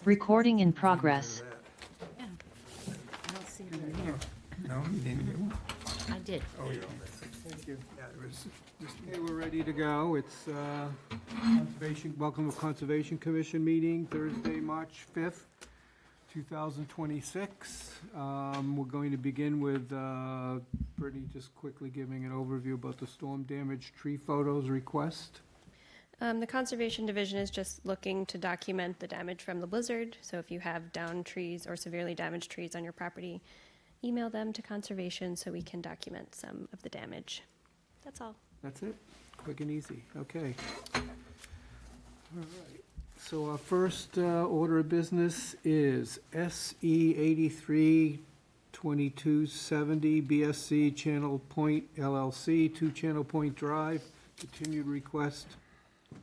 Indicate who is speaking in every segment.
Speaker 1: Recording in progress.
Speaker 2: Yeah. I don't see it in here.
Speaker 3: No, you didn't get one?
Speaker 2: I did.
Speaker 3: Oh, yeah. Thank you. Yeah, it was just. Okay, we're ready to go. It's Conservation, welcome to Conservation Commission meeting, Thursday, March 5th, 2026. We're going to begin with Brittany just quickly giving an overview about the storm damage tree photos request.
Speaker 4: The Conservation Division is just looking to document the damage from the blizzard. So if you have downed trees or severely damaged trees on your property, email them to Conservation so we can document some of the damage. That's all.
Speaker 3: That's it? Quick and easy. Okay. All right. So our first order of business is SE 832270 BSC Channel Point LLC, 2 Channel Point Drive, continued request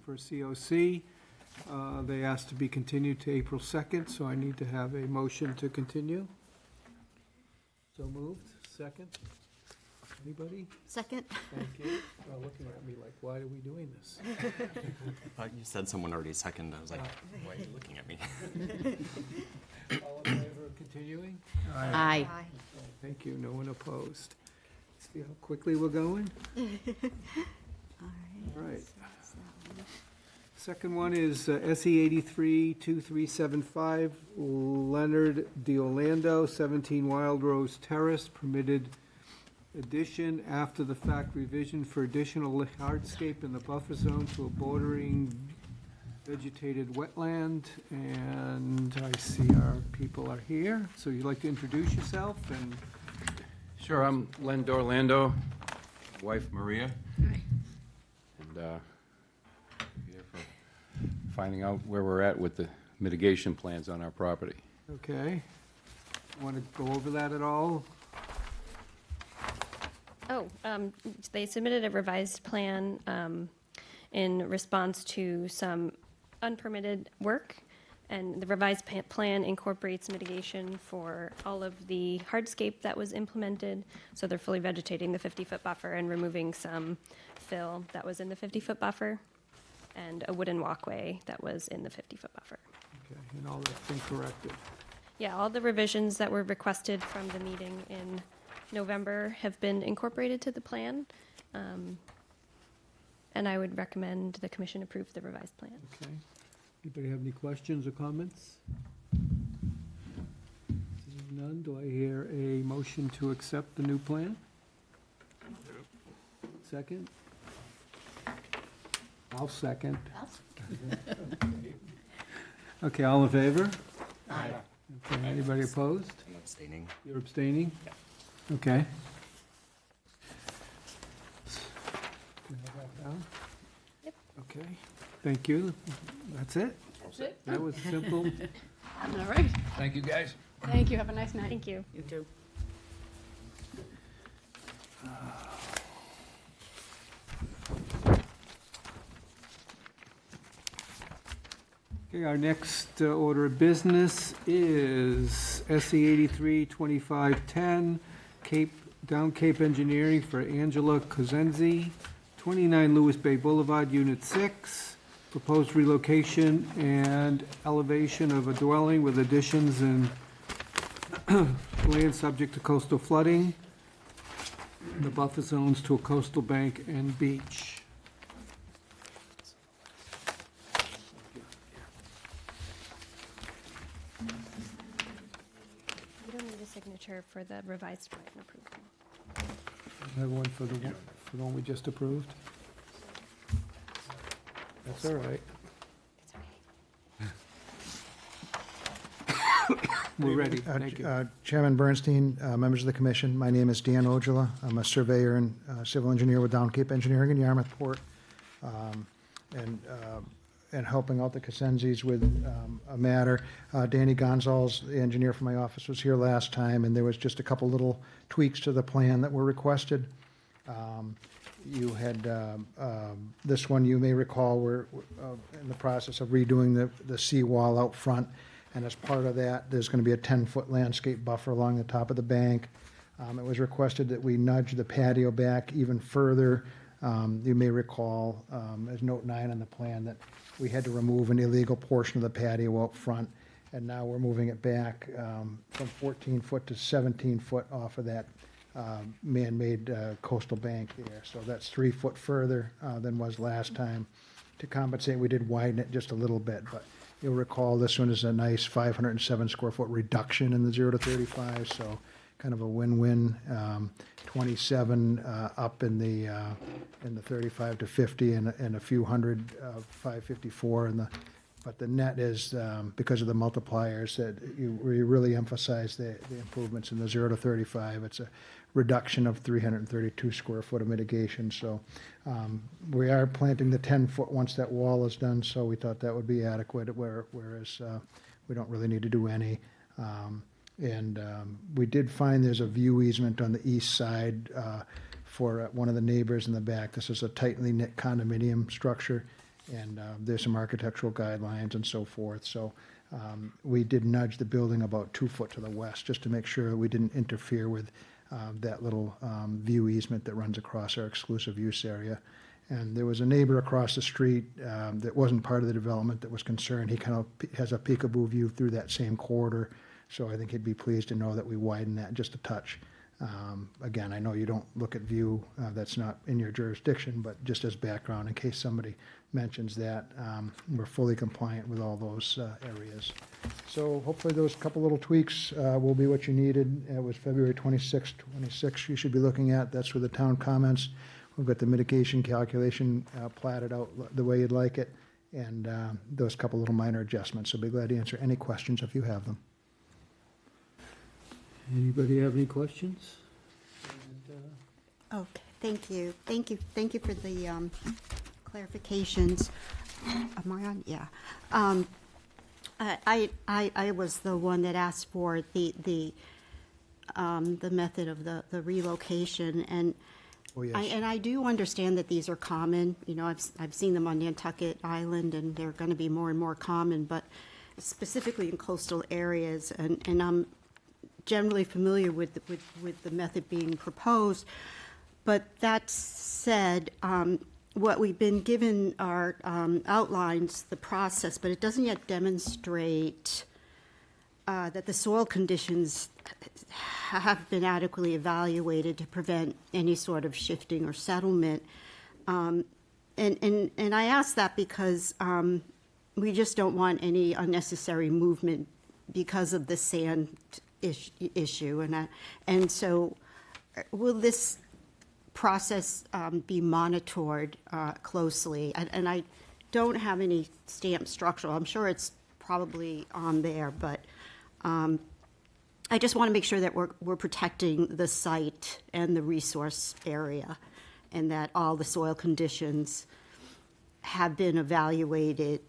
Speaker 3: for COC. They asked to be continued to April 2nd, so I need to have a motion to continue. So moved. Second? Anybody?
Speaker 2: Second?
Speaker 3: Thank you. Well, looking at me like, why are we doing this?
Speaker 5: You said someone already seconded. I was like, why are you looking at me?
Speaker 3: All in favor of continuing?
Speaker 2: Aye.
Speaker 3: Thank you. No one opposed. See how quickly we're going? All right. Second one is SE 832375 Leonard DiOlando, 17 Wild Rose Terrace, permitted addition after the fact revision for additional hardscape in the buffer zone to a bordering vegetated wetland. And I see our people are here. So you'd like to introduce yourself and
Speaker 6: Sure, I'm Len Dorlando, wife Maria. And here for finding out where we're at with the mitigation plans on our property.
Speaker 3: okay. Want to go over that at all?
Speaker 4: They submitted a revised plan in response to some unpermitted work. And the revised plan incorporates mitigation for all of the hardscape that was implemented. So they're fully vegetating the 50-foot buffer and removing some fill that was in the 50-foot buffer and a wooden walkway that was in the 50-foot buffer.
Speaker 3: Okay, and all that's been corrected.
Speaker 4: Yeah, all the revisions that were requested from the meeting in November have been incorporated to the plan. And I would recommend the commission approve the revised plan.
Speaker 3: Okay. Anybody have any questions or comments? Seeing none, do I hear a motion to accept the new plan? Second? I'll second. Okay, all in favor?
Speaker 2: Aye.
Speaker 3: Okay, anybody opposed?
Speaker 5: I'm abstaining.
Speaker 3: You're abstaining? Okay. Can I have that down?
Speaker 4: Yep.
Speaker 3: Okay, thank you. That's it? That was simple.
Speaker 7: All right.
Speaker 6: Thank you, guys.
Speaker 7: Thank you. Have a nice night.
Speaker 4: Thank you.
Speaker 2: You too.
Speaker 3: Okay, our next order of business is SE 832510, Down Cape Engineering for Angela Cosenzi, 29 Lewis Bay Boulevard, Unit 6, proposed relocation and elevation of a dwelling with additions and land subject to coastal flooding, the buffer zones to a coastal bank and beach.
Speaker 4: You don't need a signature for the revised plan approval.
Speaker 3: I have one for the one we just approved. That's all right. We're ready, thank you.
Speaker 8: Chairman Bernstein, members of the commission, my name is Dan Ojala. I'm a surveyor and civil engineer with Down Cape Engineering in Yarmouthport, and helping out the Cosenzis with a matter. Danny Gonzalez, the engineer from my office, was here last time, and there was just a couple little tweaks to the plan that were requested. You had, this one, you may recall, we're in the process of redoing the seawall out front. And as part of that, there's going to be a 10-foot landscape buffer along the top of the bank. It was requested that we nudge the patio back even further You may recall, as note 9 on the plan, that we had to remove an illegal portion of the patio out front, and now we're moving it back from 14 foot to 17 foot off of that man-made coastal bank there. So that's 3 foot further than was last time. To compensate, we did widen it just a little bit, but you'll recall this one is a nice 507 square foot reduction in the 0 to 35, so kind of a win-win. 27 up in the 35 to 50, and a few hundred, 554 in the. But the net is, because of the multipliers, that we really emphasize the improvements in the 0 to 35. It's a reduction of 332 square foot of mitigation. So we are planting the 10-foot once that wall is done, so we thought that would be adequate, whereas we don't really need to do any. And we did find there's a view easement on the east side for one of the neighbors in the back. This is a tightly knit condominium structure, and there's some architectural guidelines and so forth. So we did nudge the building about 2 foot to the west, just to make sure we didn't interfere with that little view easement that runs across our exclusive use area. And there was a neighbor across the street that wasn't part of the development that was concerned. He kind of has a peekaboo view through that same corridor, so I think he'd be pleased to know that we widened that just a touch. Again, I know you don't look at view, that's not in your jurisdiction, but just as background, in case somebody mentions that, we're fully compliant with all those areas. So hopefully those couple little tweaks will be what you needed. It was February 26th, 26th you should be looking at. That's where the town comments. We've got the mitigation calculation platted out the way you'd like it, and those couple little minor adjustments. So be glad to answer any questions if you have them.
Speaker 3: Anybody have any questions?
Speaker 9: Okay, thank you. Thank you for the clarifications. Am I on? Yeah. I was the one that asked for the method of the relocation, and
Speaker 8: Oh, yes.
Speaker 9: I do understand that these are common. You know, I've seen them on Nantucket Island, and they're going to be more and more common, but specifically in coastal areas, and I'm generally familiar with the method being proposed. But that said, what we've been given are outlines the process, but it doesn't yet demonstrate that the soil conditions have been adequately evaluated to prevent any sort of shifting or settlement. And I ask that because we just don't want any unnecessary movement because of the sand issue, and so will this process be monitored closely? And I don't have any stamped structural. I'm sure it's probably on there, but I just want to make sure that we're protecting the site and the resource area, and that all the soil conditions have been evaluated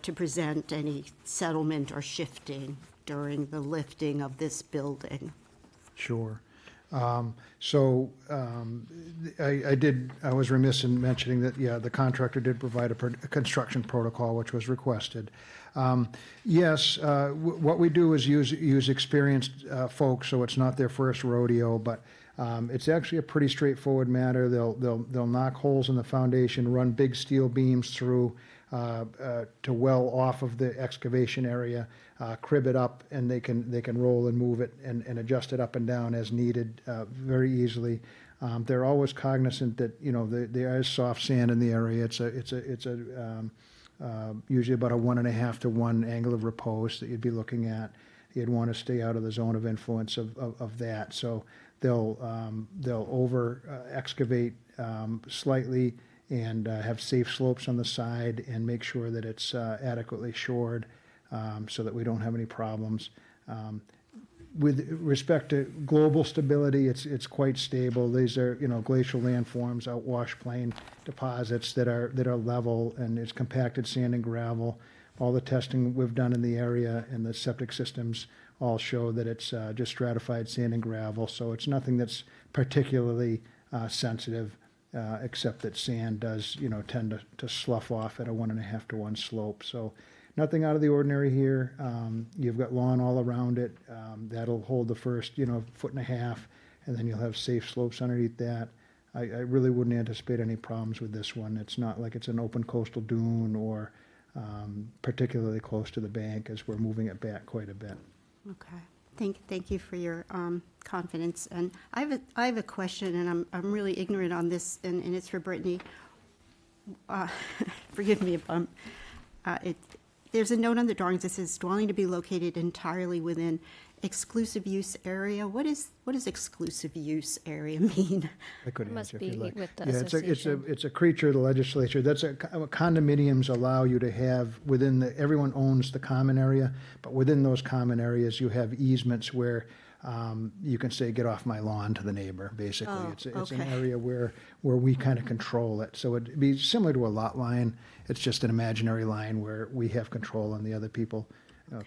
Speaker 9: to prevent any settlement or shifting during the lifting of this building.
Speaker 8: Sure. I was remiss in mentioning that, yeah, the contractor did provide a construction protocol, which was requested. Yes, what we do is use experienced folks, so it's not their first rodeo, but it's actually a pretty straightforward matter. They'll knock holes in the foundation, run big steel beams through to well off of the excavation area, crib it up, and they can roll and move it and adjust it up and down as needed very easily. They're always cognizant that, you know, there is soft sand in the area. It's usually about a 1.5 to 1 angle of repose that you'd be looking at. You'd want to stay out of the zone of influence of that. So they'll over excavate slightly and have safe slopes on the side and make sure that it's adequately shored so that we don't have any problems. With respect to global stability, it's quite stable. These are, you know, glacial landforms, outwash plain deposits that are level, and it's compacted sand and gravel. All the testing we've done in the area and the septic systems all show that it's just stratified sand and gravel, so it's nothing that's particularly sensitive, except that sand does, you know, tend to slough off at a 1.5 to 1 slope. So nothing out of the ordinary here. You've got lawn all around it. That'll hold the first, you know, 1.5 feet, and then you'll have safe slopes underneath that. I really wouldn't anticipate any problems with this one. It's not like it's an open coastal dune or particularly close to the bank, as we're moving it back quite a bit.
Speaker 9: Okay. Thank you for your confidence. And I have a question, and I'm really ignorant on this, and it's for Brittany. Forgive me if there's a note on the drawings that says dwelling to be located entirely within exclusive use area. What does exclusive use area mean?
Speaker 8: I could
Speaker 4: Must
Speaker 8: answer if you'd
Speaker 4: be
Speaker 8: like.
Speaker 4: with the
Speaker 8: Yeah,
Speaker 4: association.
Speaker 8: it's a creature of the legislature. That's condominiums allow you to have within everyone owns the common area, but within those common areas, you have easements where you can say, get off my lawn to the neighbor, basically.
Speaker 9: Oh,
Speaker 8: It's an
Speaker 9: okay.
Speaker 8: area where we kind of control it. So it'd be similar to a lot line. It's just an imaginary line where we have control and the other people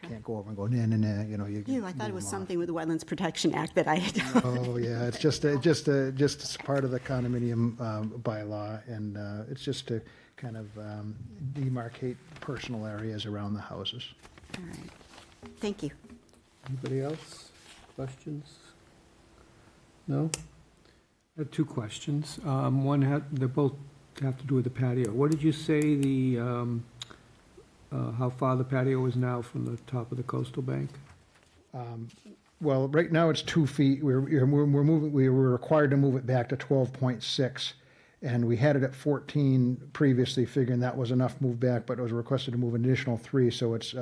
Speaker 8: can't go over and go, nah, nah, nah,
Speaker 9: I thought it
Speaker 8: move
Speaker 9: was
Speaker 8: them
Speaker 9: something with the Wetlands Protection Act that I had.
Speaker 8: Oh, yeah, it's just part of the condominium bylaw, and it's just to kind of demarcate personal areas around the houses.
Speaker 9: All right. Thank you.
Speaker 3: Anybody else? Questions? No? I have two questions. They both have to do with the patio. What did you say how far the patio is now from the top of the coastal bank?
Speaker 8: Well, right now it's 2 feet. We were required to move it back to 12.6, and we had it at 14 previously, figuring that was enough move back, but it was requested to move an additional 3, so it's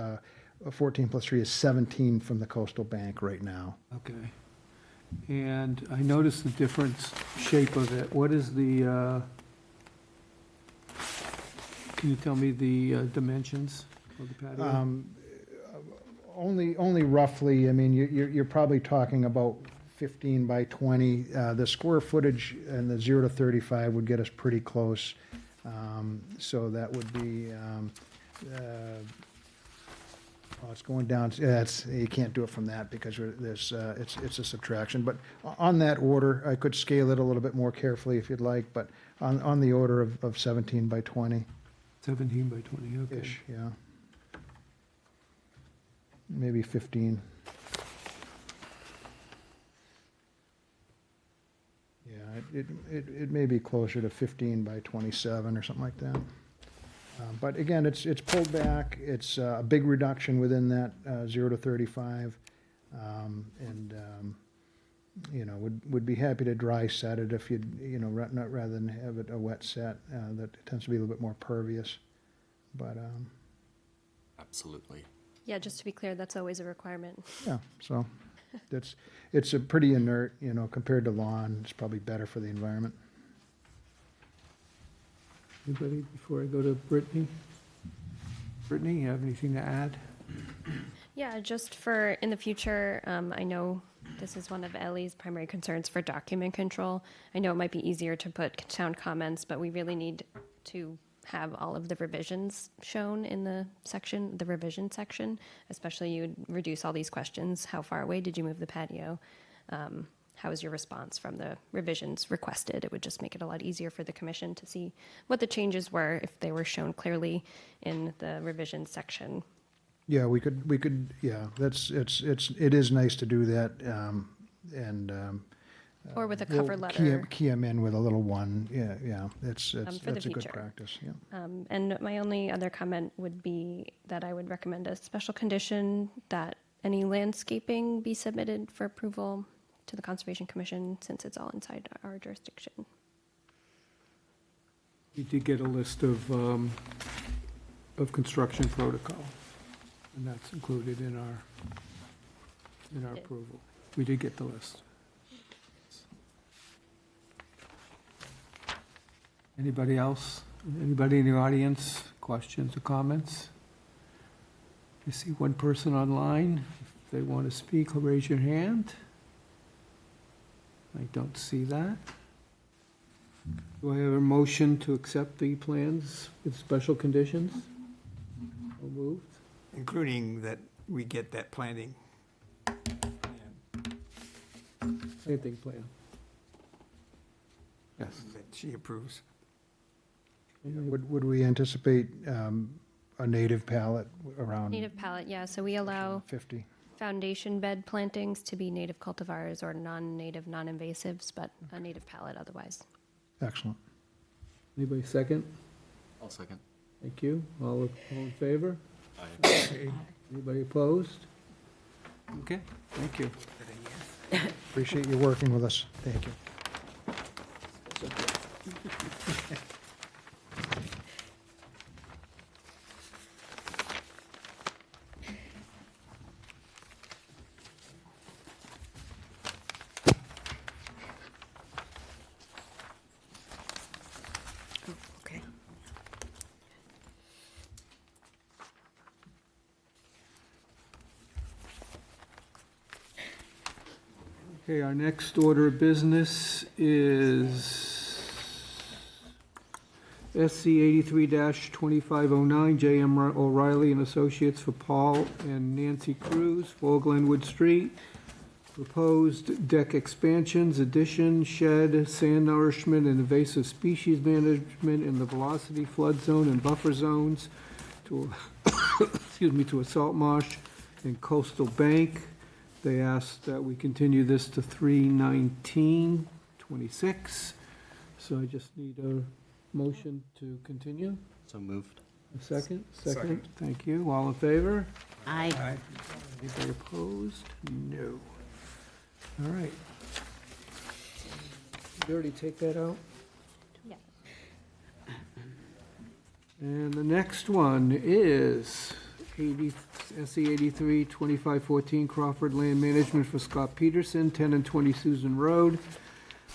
Speaker 8: 14 plus 3 is 17 from the coastal bank right now.
Speaker 3: Okay. And I noticed the different shape of it. What is the, can you tell me the dimensions of the patio?
Speaker 8: Only roughly. I mean, you're probably talking about 15 by 20. The square footage and the 0 to 35 would get us pretty close. So that would be, it's going down, you can't do it from that because it's a subtraction. But on that order, I could scale it a little bit more carefully if you'd like, but on the order of 17 by 20.
Speaker 3: 17 by 20, okay.
Speaker 8: Ish, yeah. Maybe 15. Yeah, it may be closer to 15 by 27 or something like that. But again, it's pulled back. It's a big reduction within that 0 to 35. And would be happy to dry set it if you'd, not rather than have it a wet set. That tends to be a little bit more pervious. But,
Speaker 5: Absolutely.
Speaker 4: Yeah, just to be clear, that's always a requirement.
Speaker 8: yeah, so it's a pretty inert, compared to lawn. It's probably better for the environment.
Speaker 3: Anybody before I go to Brittany? Brittany, you have anything to add?
Speaker 4: Yeah, just for in the future, I know this is one of Ellie's primary concerns for document control. I know it might be easier to put town comments, but we really need to have all of the revisions shown in the revision section, especially you would reduce all these questions. How far away did you move the patio? How was your response from the revisions requested? It would just make it a lot easier for the commission to see what the changes were if they were shown clearly in the revision section.
Speaker 8: Yeah, we could, yeah, it is nice to do that,
Speaker 4: Or with a cover
Speaker 8: we'll
Speaker 4: letter.
Speaker 8: Key them in with a little one, yeah, that's
Speaker 4: For the
Speaker 8: a good
Speaker 4: future.
Speaker 8: practice, yeah.
Speaker 4: And my only other comment would be that I would recommend a special condition that any landscaping be submitted for approval to the Conservation Commission since it's all inside our jurisdiction.
Speaker 3: We did get a list of construction protocol, and that's included in our approval. We did get the list. Anybody else? Anybody in the audience? Questions or comments? I see one person online. If they want to speak, raise your hand. I don't see that. Do I have a motion to accept the plans with special conditions? So moved.
Speaker 10: Including that we get that planting.
Speaker 3: Planting plan. Yes.
Speaker 10: That she approves.
Speaker 8: Would we anticipate a native palette around
Speaker 4: Native palette, yeah, so we allow
Speaker 8: 50?
Speaker 4: foundation bed plantings to be native cultivars or non-native, non-invasives, but a native palette otherwise.
Speaker 8: Excellent.
Speaker 3: Anybody second?
Speaker 5: I'll second.
Speaker 3: Thank you. All in favor?
Speaker 5: Aye.
Speaker 3: Anybody opposed? Okay, thank you.
Speaker 8: Appreciate you working with us. Thank you.
Speaker 9: Okay.
Speaker 3: Okay, our next order of business is SC 83-2509, J.M. O'Reilly and Associates for Paul and Nancy Cruz, 4 Glenwood Street. Proposed deck expansions, addition, shed, sand nourishment, and invasive species management in the velocity flood zone and buffer zones to, excuse me, to a salt marsh and coastal bank. They asked that we continue this to 3/19/26. So I just need a motion to continue.
Speaker 5: So moved.
Speaker 3: A second? Second. Thank you. All in favor?
Speaker 2: Aye.
Speaker 3: Anybody opposed? No. All right. Did you already take that out?
Speaker 4: Yeah.
Speaker 3: And the next one is SC 83-2514 Crawford Land Management for Scott Peterson, 10 and 20 Susan Road.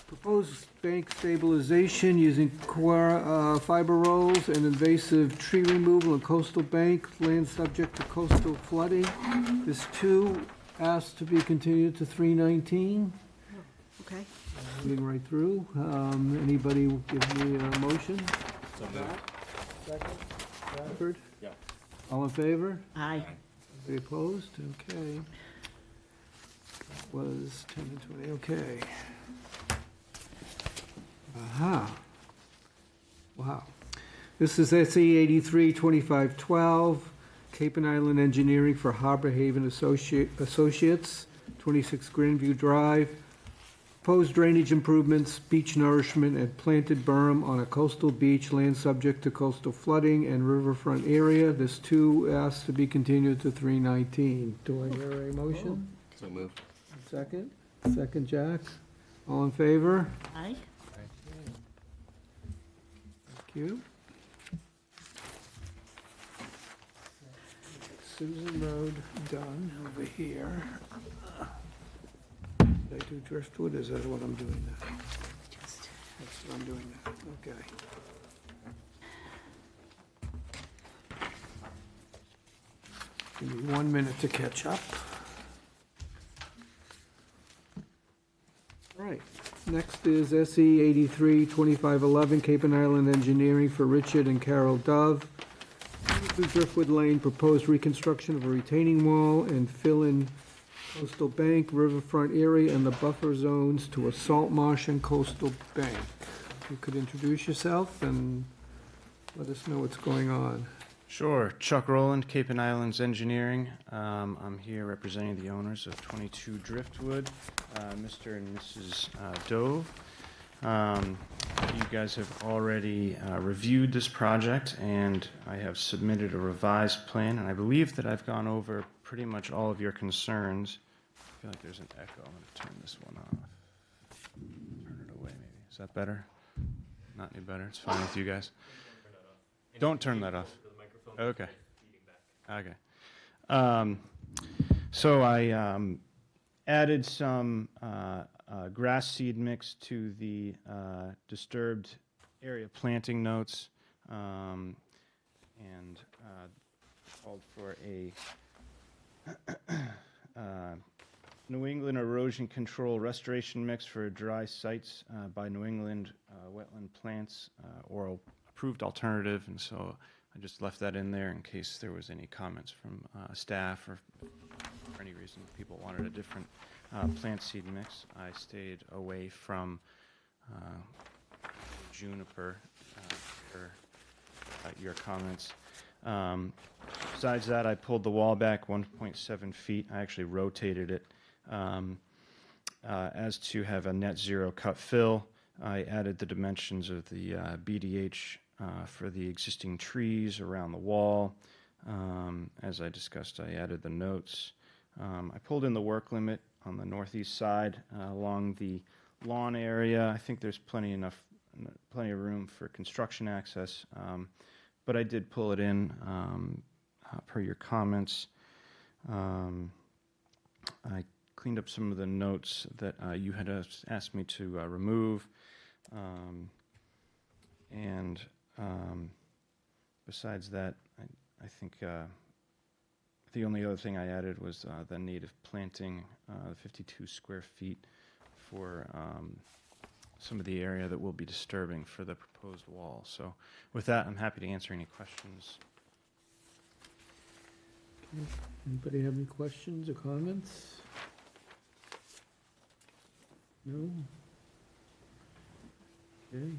Speaker 3: Proposed bank stabilization using fiber rolls and invasive tree removal and coastal bank, land subject to coastal flooding. This too asked to be continued to 3/19.
Speaker 9: Okay.
Speaker 3: Moving right through. Anybody will give me a motion?
Speaker 5: So moved.
Speaker 3: Second. Bradford?
Speaker 5: Yeah.
Speaker 3: All in favor?
Speaker 2: Aye.
Speaker 3: Anybody opposed? Okay. That was 10 and 20, okay. Aha. Wow. This is SE 83-2512, Cape and Island Engineering for Harbor Haven Associates, 26 Grandview Drive. Proposed drainage improvements, beach nourishment, and planted berm on a coastal beach, land subject to coastal flooding and riverfront area. This too asks to be continued to 3/19. Do I hear a motion?
Speaker 5: So moved.
Speaker 3: Second? Second, Jack. All in favor?
Speaker 2: Aye.
Speaker 3: Thank you. Susan Road done over here. Did I do Driftwood? Is that what I'm doing now? That's what I'm doing now, okay. Give me 1 minute to catch up. All right, next is SE 83-2511, Cape and Island Engineering for Richard and Carol Dove. Driftwood Lane, proposed reconstruction of a retaining wall and fill-in coastal bank, riverfront area, and the buffer zones to a salt marsh and coastal bank. You could introduce yourself and let us know what's going on.
Speaker 11: Sure. Chuck Rowland, Cape and Islands Engineering. I'm here representing the owners of 22 Driftwood, Mr. and Mrs. Dove. You guys have already reviewed this project, and I have submitted a revised plan, and I believe that I've gone over pretty much all of your concerns. I feel like there's an echo. I'm going to turn this one off. Turn it away, maybe. Is that better? Not any better? It's fine with you guys? Don't turn that off. Okay. Okay. So I added some grass seed mix to the disturbed area planting notes, and called for a New England erosion control restoration mix for dry sites by New England wetland plants, or approved alternative, and so I just left that in there in case there was any comments from staff or for any reason people wanted a different plant seed mix. I stayed away from juniper for your comments. Besides that, I pulled the wall back 1.7 feet. I actually rotated it as to have a net zero cut fill. I added the dimensions of the BDH for the existing trees around the wall. As I discussed, I added the notes. I pulled in the work limit on the northeast side along the lawn area. I think there's plenty of room for construction access, but I did pull it in per your comments. I cleaned up some of the notes that you had asked me to remove. And besides that, I think the only other thing I added was the native planting, 52 square feet for some of the area that we'll be disturbing for the proposed wall. So with that, I'm happy to answer any questions.
Speaker 3: Anybody have any questions or comments? No? Okay.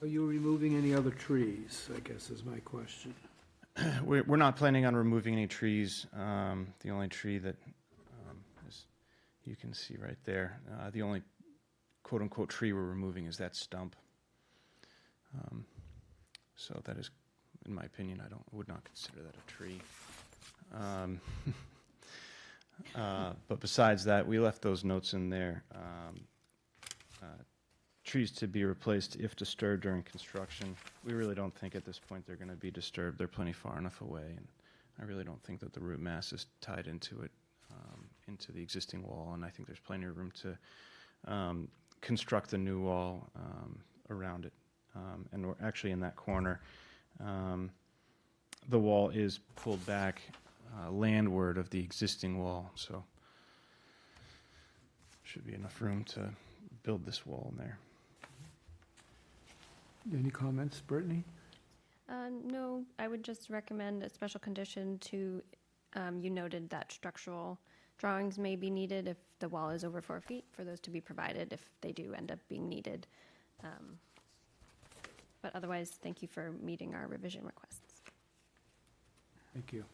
Speaker 3: Are you removing any other trees, I guess is my question.
Speaker 11: We're not planning on removing any trees. The only tree that is, you can see right there, the only quote-unquote tree we're removing is that stump. So that is, in my opinion, would not consider that a tree. But besides that, we left those notes in there. Trees to be replaced if disturbed during construction. We really don't think at this point they're going to be disturbed. They're plenty far enough away, and I really don't think that the root mass is tied into it, into the existing wall, and I think there's plenty of room to construct the new wall around it. And we're actually in that corner. The wall is pulled back landward of the existing wall, so should be enough room to build this wall in there.
Speaker 3: Any comments, Brittany?
Speaker 4: No, I would just recommend a special condition to, you noted that structural drawings may be needed if the wall is over 4 feet, for those to be provided if they do end up being needed. But otherwise, thank you for meeting our revision requests.
Speaker 3: Thank you.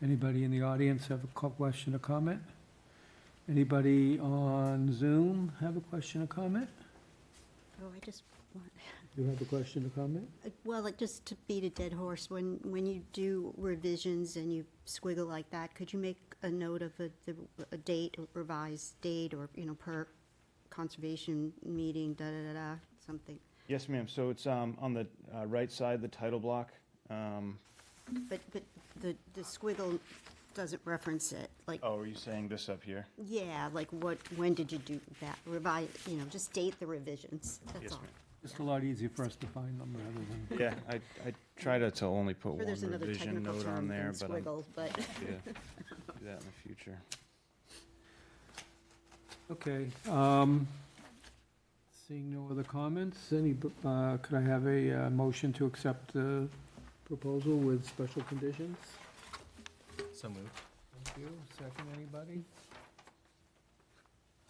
Speaker 3: Anybody in the audience have a question or comment? Anybody on Zoom have a question or comment?
Speaker 9: Oh, I just want,
Speaker 3: You have a question or comment?
Speaker 9: well, just to beat a dead horse, when you do revisions and you squiggle like that, could you make a note of a date, a revised date, or, per conservation meeting, da-da-da-da, something?
Speaker 11: Yes, ma'am. So it's on the right side, the title block.
Speaker 9: But the squiggle doesn't reference it, like,
Speaker 11: Oh, are you saying this up here?
Speaker 9: yeah, like when did you do that? Revise, just date the revisions,
Speaker 11: Yes,
Speaker 9: that's all.
Speaker 11: ma'am.
Speaker 3: It's a lot easier for us to find them rather than.
Speaker 11: Yeah, I try to only put
Speaker 9: Sure,
Speaker 11: one
Speaker 9: there's another
Speaker 11: revision
Speaker 9: technical
Speaker 11: note on
Speaker 9: term
Speaker 11: there,
Speaker 9: than
Speaker 11: but I'm
Speaker 9: squiggle, but.
Speaker 11: happy to do that in the future.
Speaker 3: Okay, seeing no other comments, could I have a motion to accept the proposal with special conditions?
Speaker 5: So moved.
Speaker 3: Thank you. Second, anybody?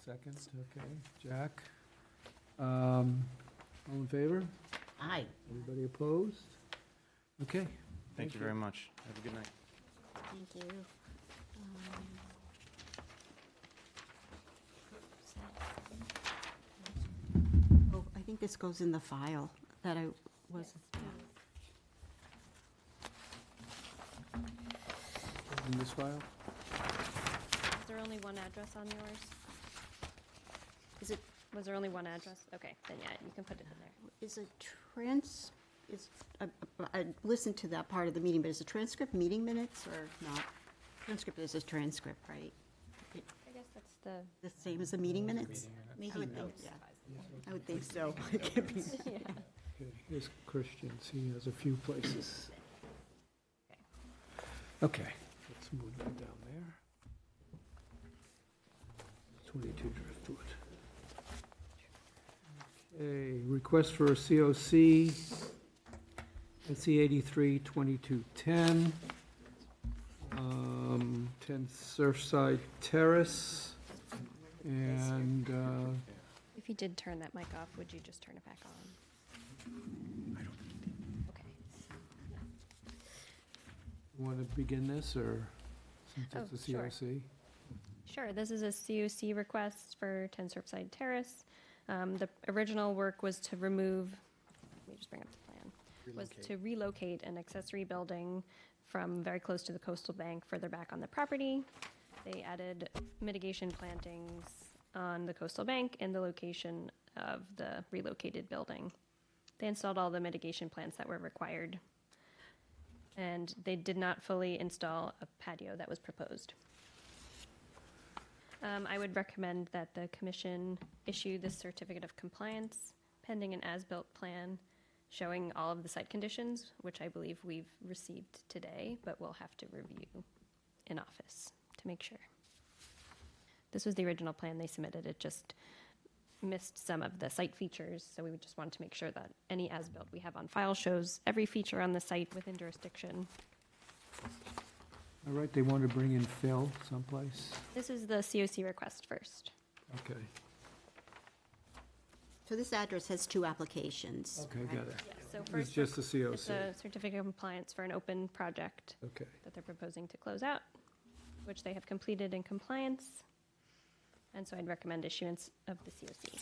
Speaker 3: Second, okay. Jack? All in favor?
Speaker 2: Aye.
Speaker 3: Anybody opposed? Okay.
Speaker 11: Thank you very much. Have a good night.
Speaker 9: Thank you. Oh, I think this goes in the file that I was,
Speaker 3: In this file?
Speaker 4: Is there only one address on yours?
Speaker 9: is it,
Speaker 4: Was there only one address? Okay, then yeah, you can put it in there.
Speaker 9: is I listened to that part of the meeting, but is a transcript meeting minutes or not? Transcript is a transcript, right?
Speaker 4: I guess that's the.
Speaker 9: The same as the meeting minutes? I would think, yeah. I would think so. It can't be-
Speaker 3: Okay, here's Christian's, he has a few places. Okay, let's move that down there. 22 Driftwood. Okay, request for a COC, SC 83-2210, 10 Surfside Terrace, and,
Speaker 4: If you did turn that mic off, would you just turn it back on? Okay.
Speaker 3: want to begin this, or since it's a
Speaker 4: Oh, sure.
Speaker 3: COC?
Speaker 4: Sure, this is a COC request for 10 Surfside Terrace. The original work was to remove, let me just bring up the plan, was to relocate an accessory building from very close to the coastal bank further back on the property. They added mitigation plantings on the coastal bank in the location of the relocated building. They installed all the mitigation plants that were required. And they did not fully install a patio that was proposed. I would recommend that the commission issue this certificate of compliance pending an as-built plan showing all of the site conditions, which I believe we've received today, but we'll have to review in office to make sure. This was the original plan they submitted. It just missed some of the site features, so we would just want to make sure that any as-built we have on file shows every feature on the site within jurisdiction.
Speaker 3: All right, they want to bring in Phil someplace?
Speaker 4: This is the COC request first.
Speaker 3: Okay,
Speaker 9: So this address has two applications.
Speaker 3: okay, got it.
Speaker 4: So
Speaker 3: It's
Speaker 4: first,
Speaker 3: just a
Speaker 4: it's
Speaker 3: COC.
Speaker 4: a certificate of compliance for an open project
Speaker 3: Okay.
Speaker 4: that they're proposing to close out, which they have completed in compliance. And so I'd recommend issuance of the COC.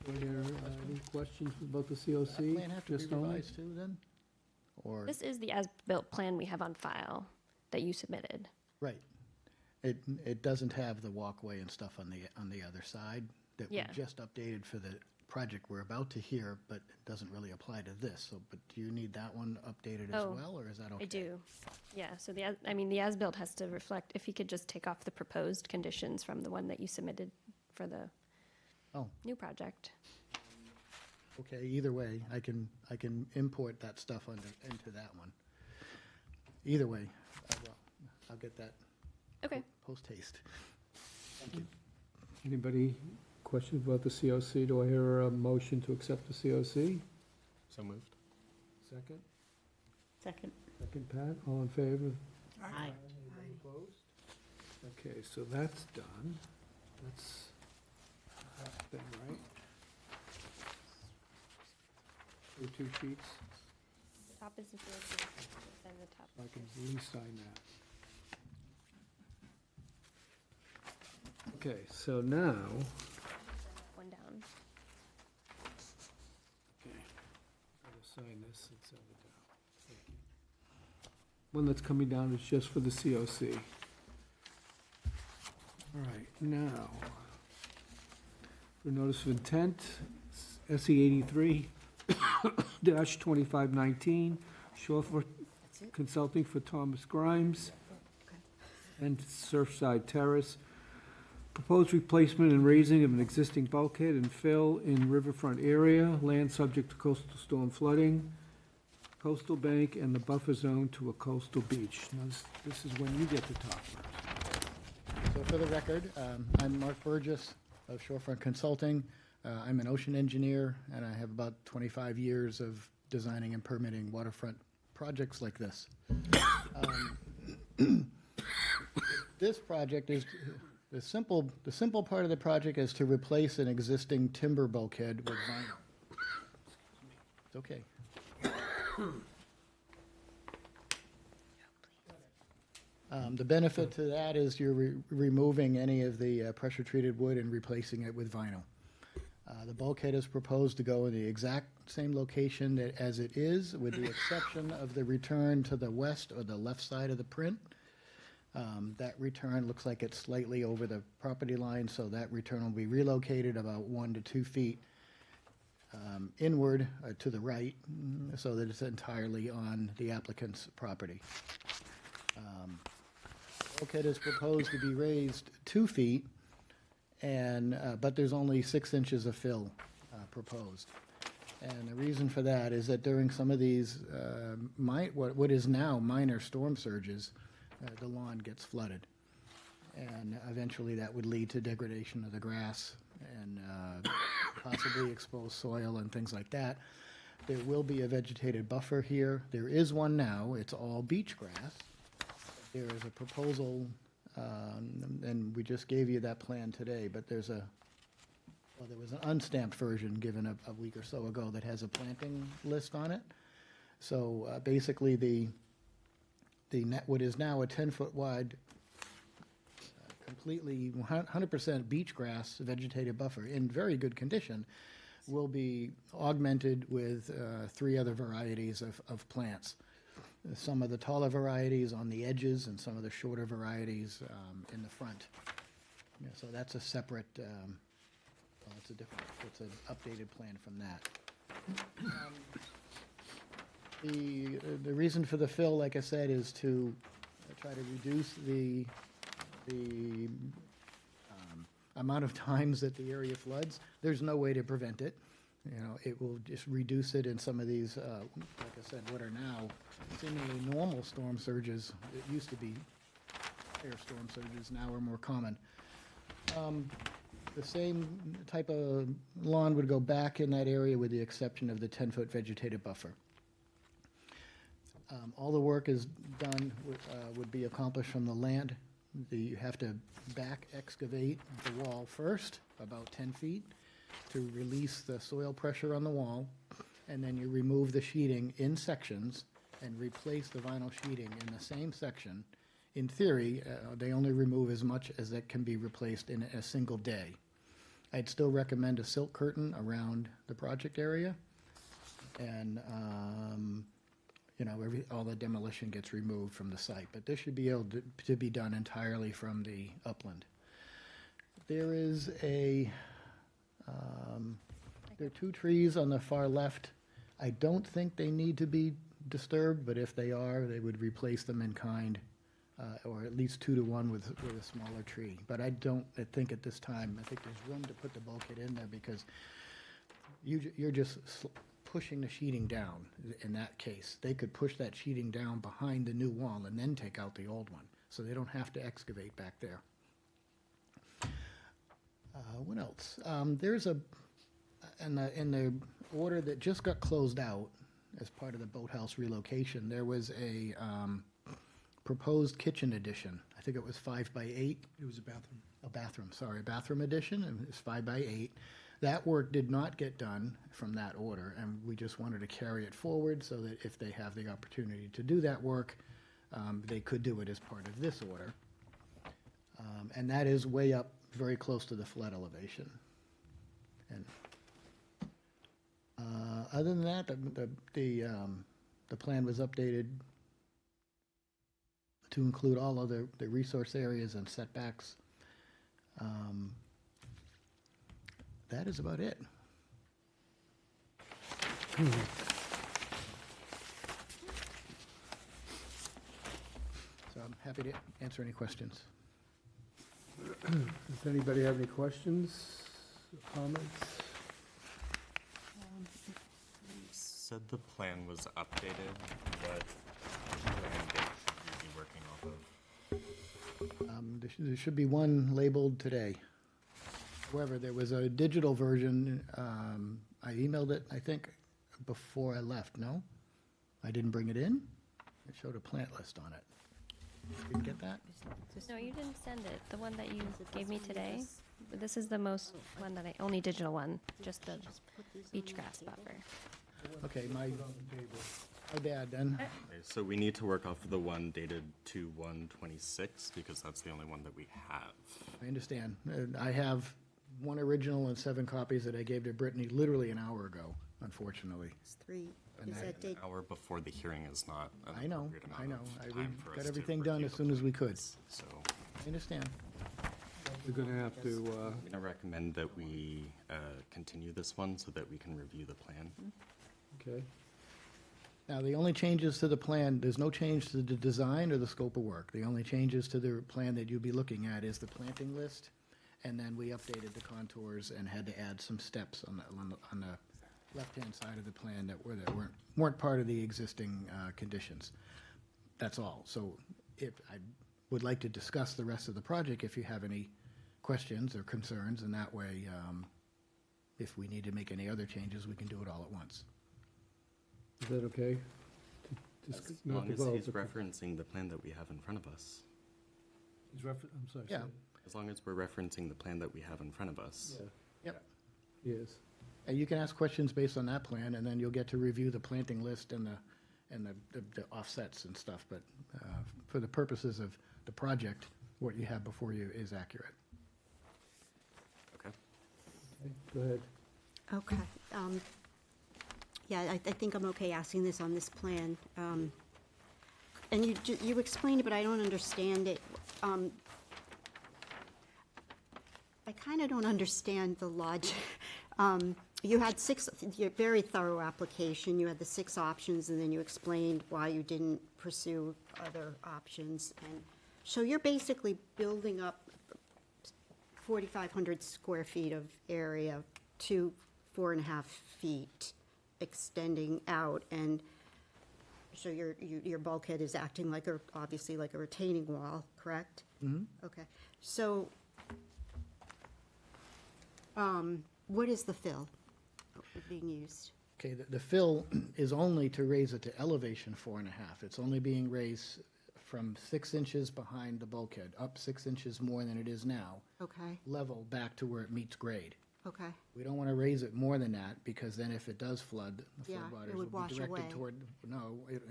Speaker 3: Are there any questions about the COC?
Speaker 12: Plan have to be
Speaker 3: Just only?
Speaker 12: revised too, then? Or,
Speaker 4: This is the as-built plan we have on file that you submitted.
Speaker 12: right. It doesn't have the walkway and stuff on the other side that we
Speaker 4: Yeah.
Speaker 12: just updated for the project we're about to hear, but it doesn't really apply to this. So, but do you need that one updated as
Speaker 4: Oh,
Speaker 12: well, or is that okay?
Speaker 4: I do. Yeah, so the as-built has to reflect, if he could just take off the proposed conditions from the one that you submitted for the
Speaker 12: Oh,
Speaker 4: new project.
Speaker 12: okay, either way, I can import that stuff into that one. Either way, I'll get that
Speaker 4: Okay.
Speaker 12: post haste. Thank you.
Speaker 3: Anybody questions about the COC? Do I hear a motion to accept the COC?
Speaker 5: So moved.
Speaker 3: Second?
Speaker 2: Second.
Speaker 3: Second, Pat, all in favor?
Speaker 2: Aye.
Speaker 3: Anybody opposed? Okay, so that's done. That's that thing, right? The two sheets,
Speaker 4: The top is the COC, and the top.
Speaker 3: I can at least sign that. Okay, so now,
Speaker 4: One down.
Speaker 3: okay, I'll sign this and send it down. Thank you. One that's coming down is just for the COC. All right, now, for notice of intent, SE 83-2519, Shawford Consulting for Thomas Grimes and Surfside Terrace. Proposed replacement and raising of an existing bulkhead and fill in riverfront area, land subject to coastal storm flooding, coastal bank, and the buffer zone to a coastal beach. Now, this is when you get to talk first.
Speaker 12: So for the record, I'm Mark Burgess of Shorefront Consulting. I'm an ocean engineer, and I have about 25 years of designing and permitting waterfront projects like this. This project is, the simple part of the project is to replace an existing timber bulkhead with vinyl. It's okay. The benefit to that is you're removing any of the pressure-treated wood and replacing it with vinyl. The bulkhead is proposed to go in the exact same location as it is, with the exception of the return to the west or the left side of the print. That return looks like it's slightly over the property line, so that return will be relocated about 1 to 2 feet inward to the right, so that it's entirely on the applicant's property. Bulkhead is proposed to be raised 2 feet, but there's only 6 inches of fill proposed. And the reason for that is that during some of these, what is now minor storm surges, the lawn gets flooded. And eventually that would lead to degradation of the grass and possibly exposed soil and things like that. There will be a vegetated buffer here. There is one now. It's all beach grass. There is a proposal, and we just gave you that plan today, but there was an unstamped version given a week or so ago that has a planting list on it. So basically, what is now a 10-foot wide completely 100% beach grass vegetative buffer in very good condition will be augmented with 3 other varieties of plants. Some of the taller varieties on the edges and some of the shorter varieties in the front. Yeah, so that's a separate, well, it's an updated plan from that. The reason for the fill, like I said, is to try to reduce the amount of times that the area floods. There's no way to prevent it. You know, it will just reduce it in some of these, like I said, what are now seemingly normal storm surges. It used to be higher storm surges, now are more common. The same type of lawn would go back in that area with the exception of the 10-foot vegetative buffer. All the work is done, would be accomplished from the land. You have to back excavate the wall first, about 10 feet, to release the soil pressure on the wall, and then you remove the sheeting in sections and replace the vinyl sheeting in the same section. In theory, they only remove as much as that can be replaced in a single day. I'd still recommend a silk curtain around the project area, and you know, all the demolition gets removed from the site. But this should be able to be done entirely from the upland. There is there are 2 trees on the far left. I don't think they need to be disturbed, but if they are, they would replace them in kind, or at least 2 to 1 with a smaller tree. But I think at this time, I think there's room to put the bulkhead in there because you're just pushing the sheeting down in that case. They could push that sheeting down behind the new wall and then take out the old one, so they don't have to excavate back there. What else? There's in the order that just got closed out as part of the boathouse relocation, there was a proposed kitchen addition. I think it was 5 by 8.
Speaker 3: It was a bathroom.
Speaker 12: A bathroom, sorry, a bathroom addition, and it's 5 by 8. That work did not get done from that order, and we just wanted to carry it forward so that if they have the opportunity to do that work, they could do it as part of this order. And that is way up, very close to the flood elevation. And other than that, the plan was updated to include all of the resource areas and setbacks. That is about it. So I'm happy to answer any questions.
Speaker 3: Does anybody have any questions, comments?
Speaker 5: You said the plan was updated. What plan date should you be working off of?
Speaker 12: There should be one labeled today. However, there was a digital version. I emailed it, I think, before I left. No? I didn't bring it in? It showed a plant list on it. Did you get that?
Speaker 4: No, you didn't send it. The one that you gave me today. This is the most one that only digital one, just the beach grass buffer.
Speaker 12: Okay, my bad then.
Speaker 5: Okay, so we need to work off of the one dated 2/1/26 because that's the only one that we have.
Speaker 12: I understand. I have one original and 7 copies that I gave to Brittany literally an hour ago, unfortunately.
Speaker 9: It's 3.
Speaker 12: And
Speaker 9: Is
Speaker 12: I-
Speaker 9: that date?
Speaker 5: An hour before the hearing is not an
Speaker 12: I know,
Speaker 5: appropriate
Speaker 12: I
Speaker 5: amount
Speaker 12: know.
Speaker 5: of
Speaker 12: We
Speaker 5: time for us
Speaker 12: got
Speaker 5: to
Speaker 12: everything done
Speaker 5: review
Speaker 12: as
Speaker 5: the
Speaker 12: soon as we could.
Speaker 5: plans. So
Speaker 12: I understand.
Speaker 3: We're going to have to,
Speaker 5: I'm going to recommend that we continue this one so that we can review the plan.
Speaker 3: okay.
Speaker 12: Now, the only changes to the plan, there's no change to the design or the scope of work. The only changes to the plan that you'll be looking at is the planting list, and then we updated the contours and had to add some steps on the left-hand side of the plan that weren't part of the existing conditions. That's all. So if I would like to discuss the rest of the project, if you have any questions or concerns, and that way, if we need to make any other changes, we can do it all at once.
Speaker 3: Is that okay?
Speaker 5: As long as he's referencing the plan that we have in front of us.
Speaker 3: I'm sorry.
Speaker 12: Yeah.
Speaker 5: As long as we're referencing the plan that we have in front of us.
Speaker 12: Yep.
Speaker 3: Yes.
Speaker 12: And you can ask questions based on that plan, and then you'll get to review the planting list and the offsets and stuff. But for the purposes of the project, what you have before you is accurate.
Speaker 5: Okay.
Speaker 3: Go ahead.
Speaker 9: Okay. Yeah, I think I'm okay asking this on this plan. And you explained it, but I don't understand it. I kind of don't understand the logic. You had your very thorough application, you had the 6 options, and then you explained why you didn't pursue other options. And so you're basically building up 4,500 square feet of area to 4.5 feet, extending out, and so your bulkhead is acting like obviously like a retaining wall, correct?
Speaker 12: Mm-hmm.
Speaker 9: Okay, so, what is the fill being used?
Speaker 12: Okay, the fill is only to raise it to elevation 4.5. It's only being raised from 6 inches behind the bulkhead, up 6 inches more than it is now,
Speaker 9: Okay,
Speaker 12: level back to where it meets grade.
Speaker 9: okay,
Speaker 12: We don't want to raise it more than that, because then if it does flood, the
Speaker 9: Yeah,
Speaker 12: floodwaters
Speaker 9: it
Speaker 12: will
Speaker 9: would
Speaker 12: be
Speaker 9: wash
Speaker 12: directed
Speaker 9: away.
Speaker 12: toward, no, it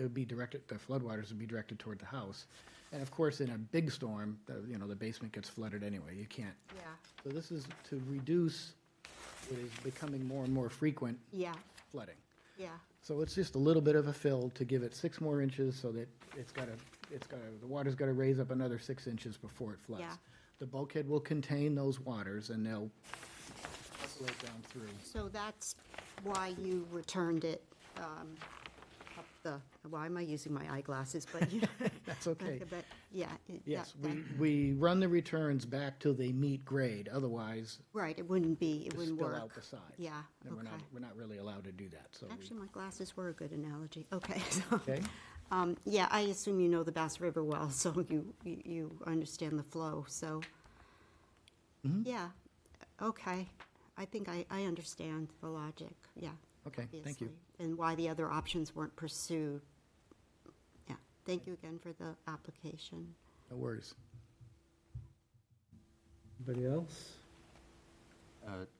Speaker 12: would be directed, the floodwaters would be directed toward the house. And of course, in a big storm, the basement gets flooded anyway, you can't.
Speaker 9: yeah,
Speaker 12: So this is to reduce what is becoming more and more frequent
Speaker 9: yeah,
Speaker 12: flooding.
Speaker 9: yeah,
Speaker 12: So it's just a little bit of a fill to give it 6 more inches so that the water's got to raise up another 6 inches before it floods.
Speaker 9: Yeah.
Speaker 12: The bulkhead will contain those waters, and they'll percolate down through.
Speaker 9: so that's why you returned it, up why am I using my eyeglasses, but,
Speaker 12: That's okay.
Speaker 9: but, yeah.
Speaker 12: Yes,
Speaker 9: that-
Speaker 12: we run the returns back till they meet grade, otherwise
Speaker 9: Right, it wouldn't
Speaker 12: they
Speaker 9: work.
Speaker 12: spill out the side.
Speaker 9: Yeah,
Speaker 12: And
Speaker 9: okay.
Speaker 12: we're not really allowed to do that, so.
Speaker 9: Actually, my glasses were a good analogy. Okay, so,
Speaker 12: Okay,
Speaker 9: yeah, I assume you know the Bass River well, so you understand the flow, so.
Speaker 12: Mm-hmm.
Speaker 9: Yeah, okay. I think I understand the logic, yeah.
Speaker 12: okay, thank you.
Speaker 9: Obviously, and why the other options weren't pursued. Yeah, thank you again for the application.
Speaker 12: No worries.
Speaker 3: Anybody else?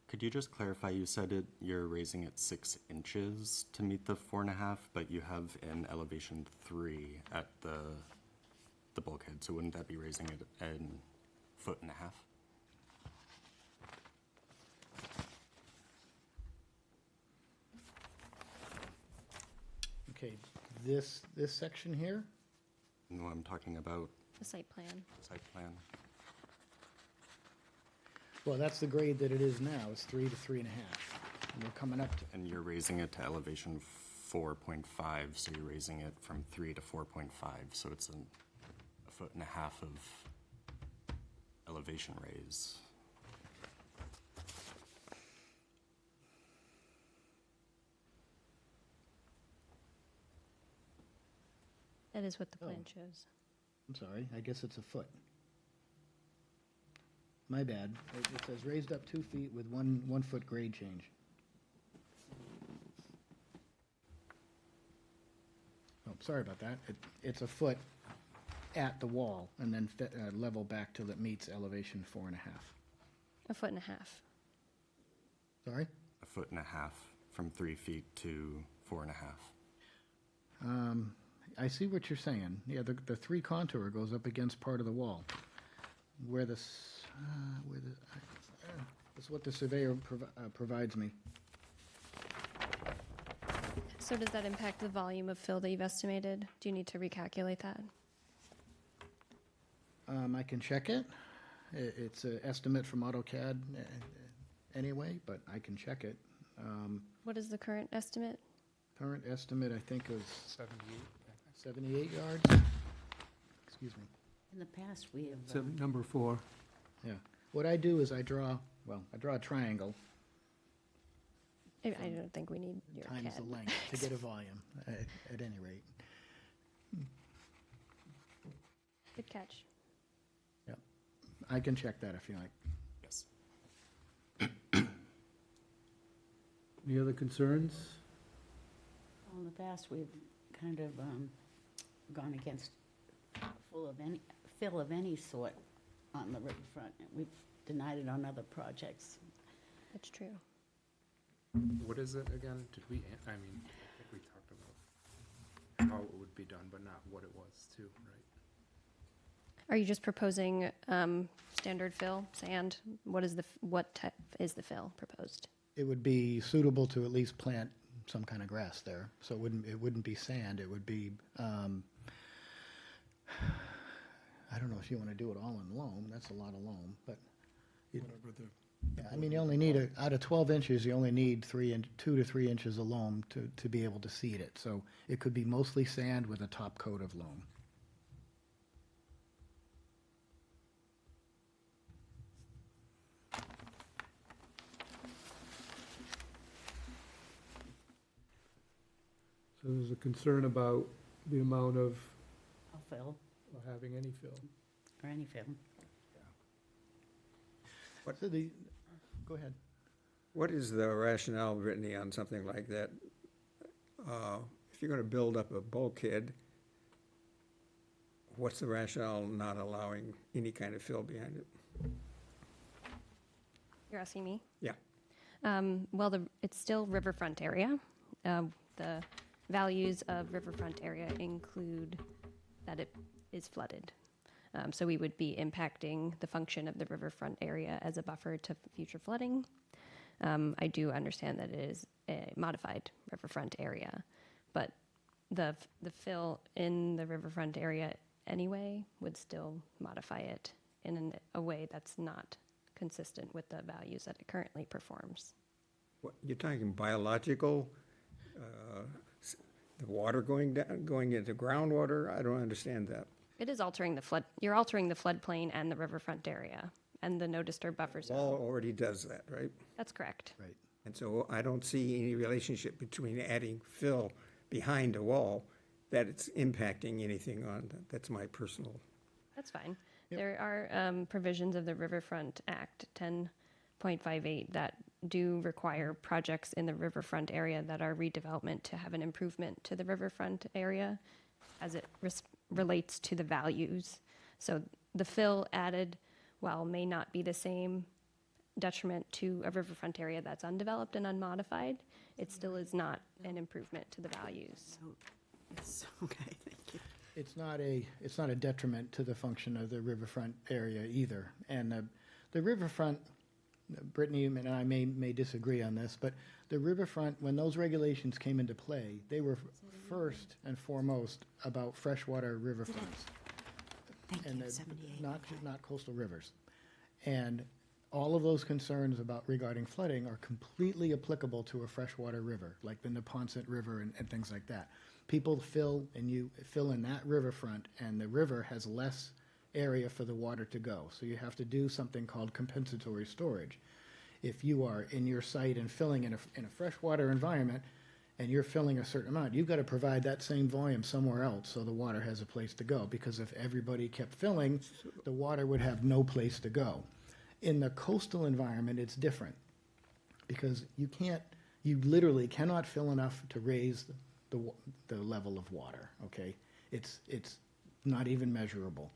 Speaker 5: Could you just clarify, you said you're raising it 6 inches to meet the 4.5, but you have an elevation 3 at the bulkhead, so wouldn't that be raising it a 1.5 feet?
Speaker 12: Okay, this section here,
Speaker 5: No, I'm talking about
Speaker 4: The site plan.
Speaker 5: site plan.
Speaker 12: well, that's the grade that it is now, it's 3 to 3.5. And we're coming up to,
Speaker 5: And you're raising it to elevation 4.5, so you're raising it from 3 to 4.5, so it's a 1.5 feet of elevation raise.
Speaker 4: That is what the plan
Speaker 12: Oh.
Speaker 4: shows.
Speaker 12: I'm sorry, I guess it's a foot. My bad. It says raised up 2 feet with 1 foot grade change. Oh, sorry about that. It's a foot at the wall and then level back till it meets elevation 4.5.
Speaker 4: 1.5 feet.
Speaker 12: Sorry?
Speaker 5: 1.5 feet from 3 feet to 4.5.
Speaker 12: I see what you're saying. Yeah, the 3 contour goes up against part of the wall. That's what the surveyor provides me.
Speaker 4: So does that impact the volume of fill that you've estimated? Do you need to recalculate that?
Speaker 12: I can check it. It's an estimate from AutoCAD anyway, but I can check it.
Speaker 4: What is the current estimate?
Speaker 12: Current estimate, I think, is 78 yards. Excuse me.
Speaker 2: In the past, we have,
Speaker 3: So, number 4.
Speaker 12: Yeah. What I do is I draw a triangle
Speaker 4: I don't think we need your
Speaker 12: times
Speaker 4: CAD.
Speaker 12: the length to get a volume, at any rate.
Speaker 4: Good catch.
Speaker 12: Yep. I can check that if you like.
Speaker 5: Yes.
Speaker 3: Any other concerns?
Speaker 2: well, in the past, we've kind of gone against fill of any sort on the riverfront. We've denied it on other projects.
Speaker 4: That's true.
Speaker 13: What is it again? I think we talked about how it would be done, but not what it was too, right?
Speaker 4: Are you just proposing standard fill, sand? What type is the fill proposed?
Speaker 12: It would be suitable to at least plant some kind of grass there. So it wouldn't be sand, it would be, I don't know if you want to do it all in loam, that's a lot of loam, but. Yeah, I mean, you only need, out of 12 inches, you only need 2 to 3 inches of loam to be able to seed it. So it could be mostly sand with a top coat of loam.
Speaker 3: So there's a concern about the amount of,
Speaker 2: I'll fill,
Speaker 3: or having any fill.
Speaker 2: or any fill.
Speaker 12: So go ahead.
Speaker 10: What is the rationale, Brittany, on something like that? If you're gonna build up a bulkhead, what's the rationale not allowing any kind of fill behind it?
Speaker 4: You're asking me?
Speaker 10: Yeah.
Speaker 4: Well, it's still riverfront area. The values of riverfront area include that it is flooded. So we would be impacting the function of the riverfront area as a buffer to future flooding. I do understand that it is a modified riverfront area, but the fill in the riverfront area anyway would still modify it in a way that's not consistent with the values that it currently performs.
Speaker 10: What, you're talking biological, the water going down, going into groundwater? I don't understand that.
Speaker 4: It is altering the flood. You're altering the floodplain and the riverfront area and the no disturb buffer zone.
Speaker 10: Wall already does that, right?
Speaker 4: That's correct.
Speaker 12: Right.
Speaker 10: And so I don't see any relationship between adding fill behind a wall that it's impacting anything on, that's my personal.
Speaker 4: That's fine. There are provisions of the Riverfront Act 10.58 that do require projects in the riverfront area that are redevelopment to have an improvement to the riverfront area as it relates to the values. So the fill added, while may not be the same detriment to a riverfront area that's undeveloped and unmodified, it still is not an improvement to the values.
Speaker 9: It's, okay, thank you.
Speaker 12: It's not a detriment to the function of the riverfront area either. And the riverfront, Brittany and I may disagree on this, but the riverfront, when those regulations came into play, they were first and foremost about freshwater riverfronts.
Speaker 9: Thank
Speaker 12: And
Speaker 9: you, 78.
Speaker 12: not coastal rivers. And all of those concerns regarding flooding are completely applicable to a freshwater river, like the Neponset River and things like that. People fill in that riverfront, and the river has less area for the water to go. So you have to do something called compensatory storage. If you are in your site and filling in a freshwater environment, and you're filling a certain amount, you've got to provide that same volume somewhere else so the water has a place to go. Because if everybody kept filling, the water would have no place to go. In the coastal environment, it's different, because you literally cannot fill enough to raise the level of water, okay? It's not even measurable.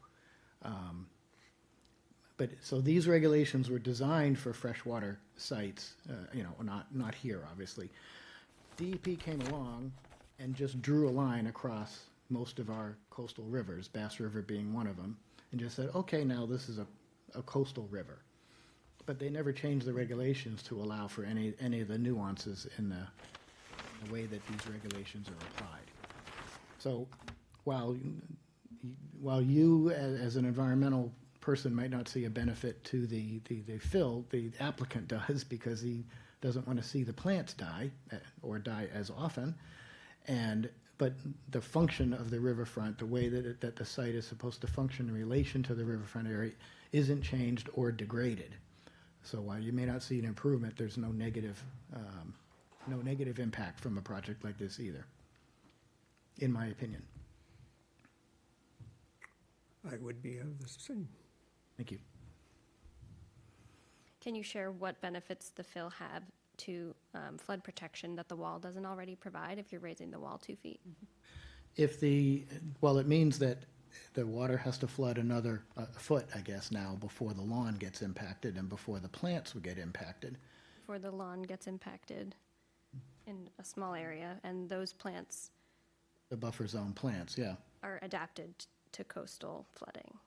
Speaker 12: But so these regulations were designed for freshwater sites, not here, obviously. DEP came along and just drew a line across most of our coastal rivers, Bass River being one of them, and just said, okay, now this is a coastal river. But they never changed the regulations to allow for any of the nuances in the way that these regulations are applied. So while you, as an environmental person, might not see a benefit to the fill, the applicant does, because he doesn't want to see the plants die or die as often. But the function of the riverfront, the way that the site is supposed to function in relation to the riverfront area, isn't changed or degraded. So while you may not see an improvement, there's no negative impact from a project like this either, in my opinion.
Speaker 10: I would be of the same.
Speaker 12: Thank you.
Speaker 4: Can you share what benefits the fill have to flood protection that the wall doesn't already provide if you're raising the wall 2 feet?
Speaker 12: It means that the water has to flood another foot, I guess, now before the lawn gets impacted and before the plants would get impacted.
Speaker 4: Before the lawn gets impacted in a small area, and those plants
Speaker 12: The buffer zone plants, yeah.
Speaker 4: are adapted to coastal flooding.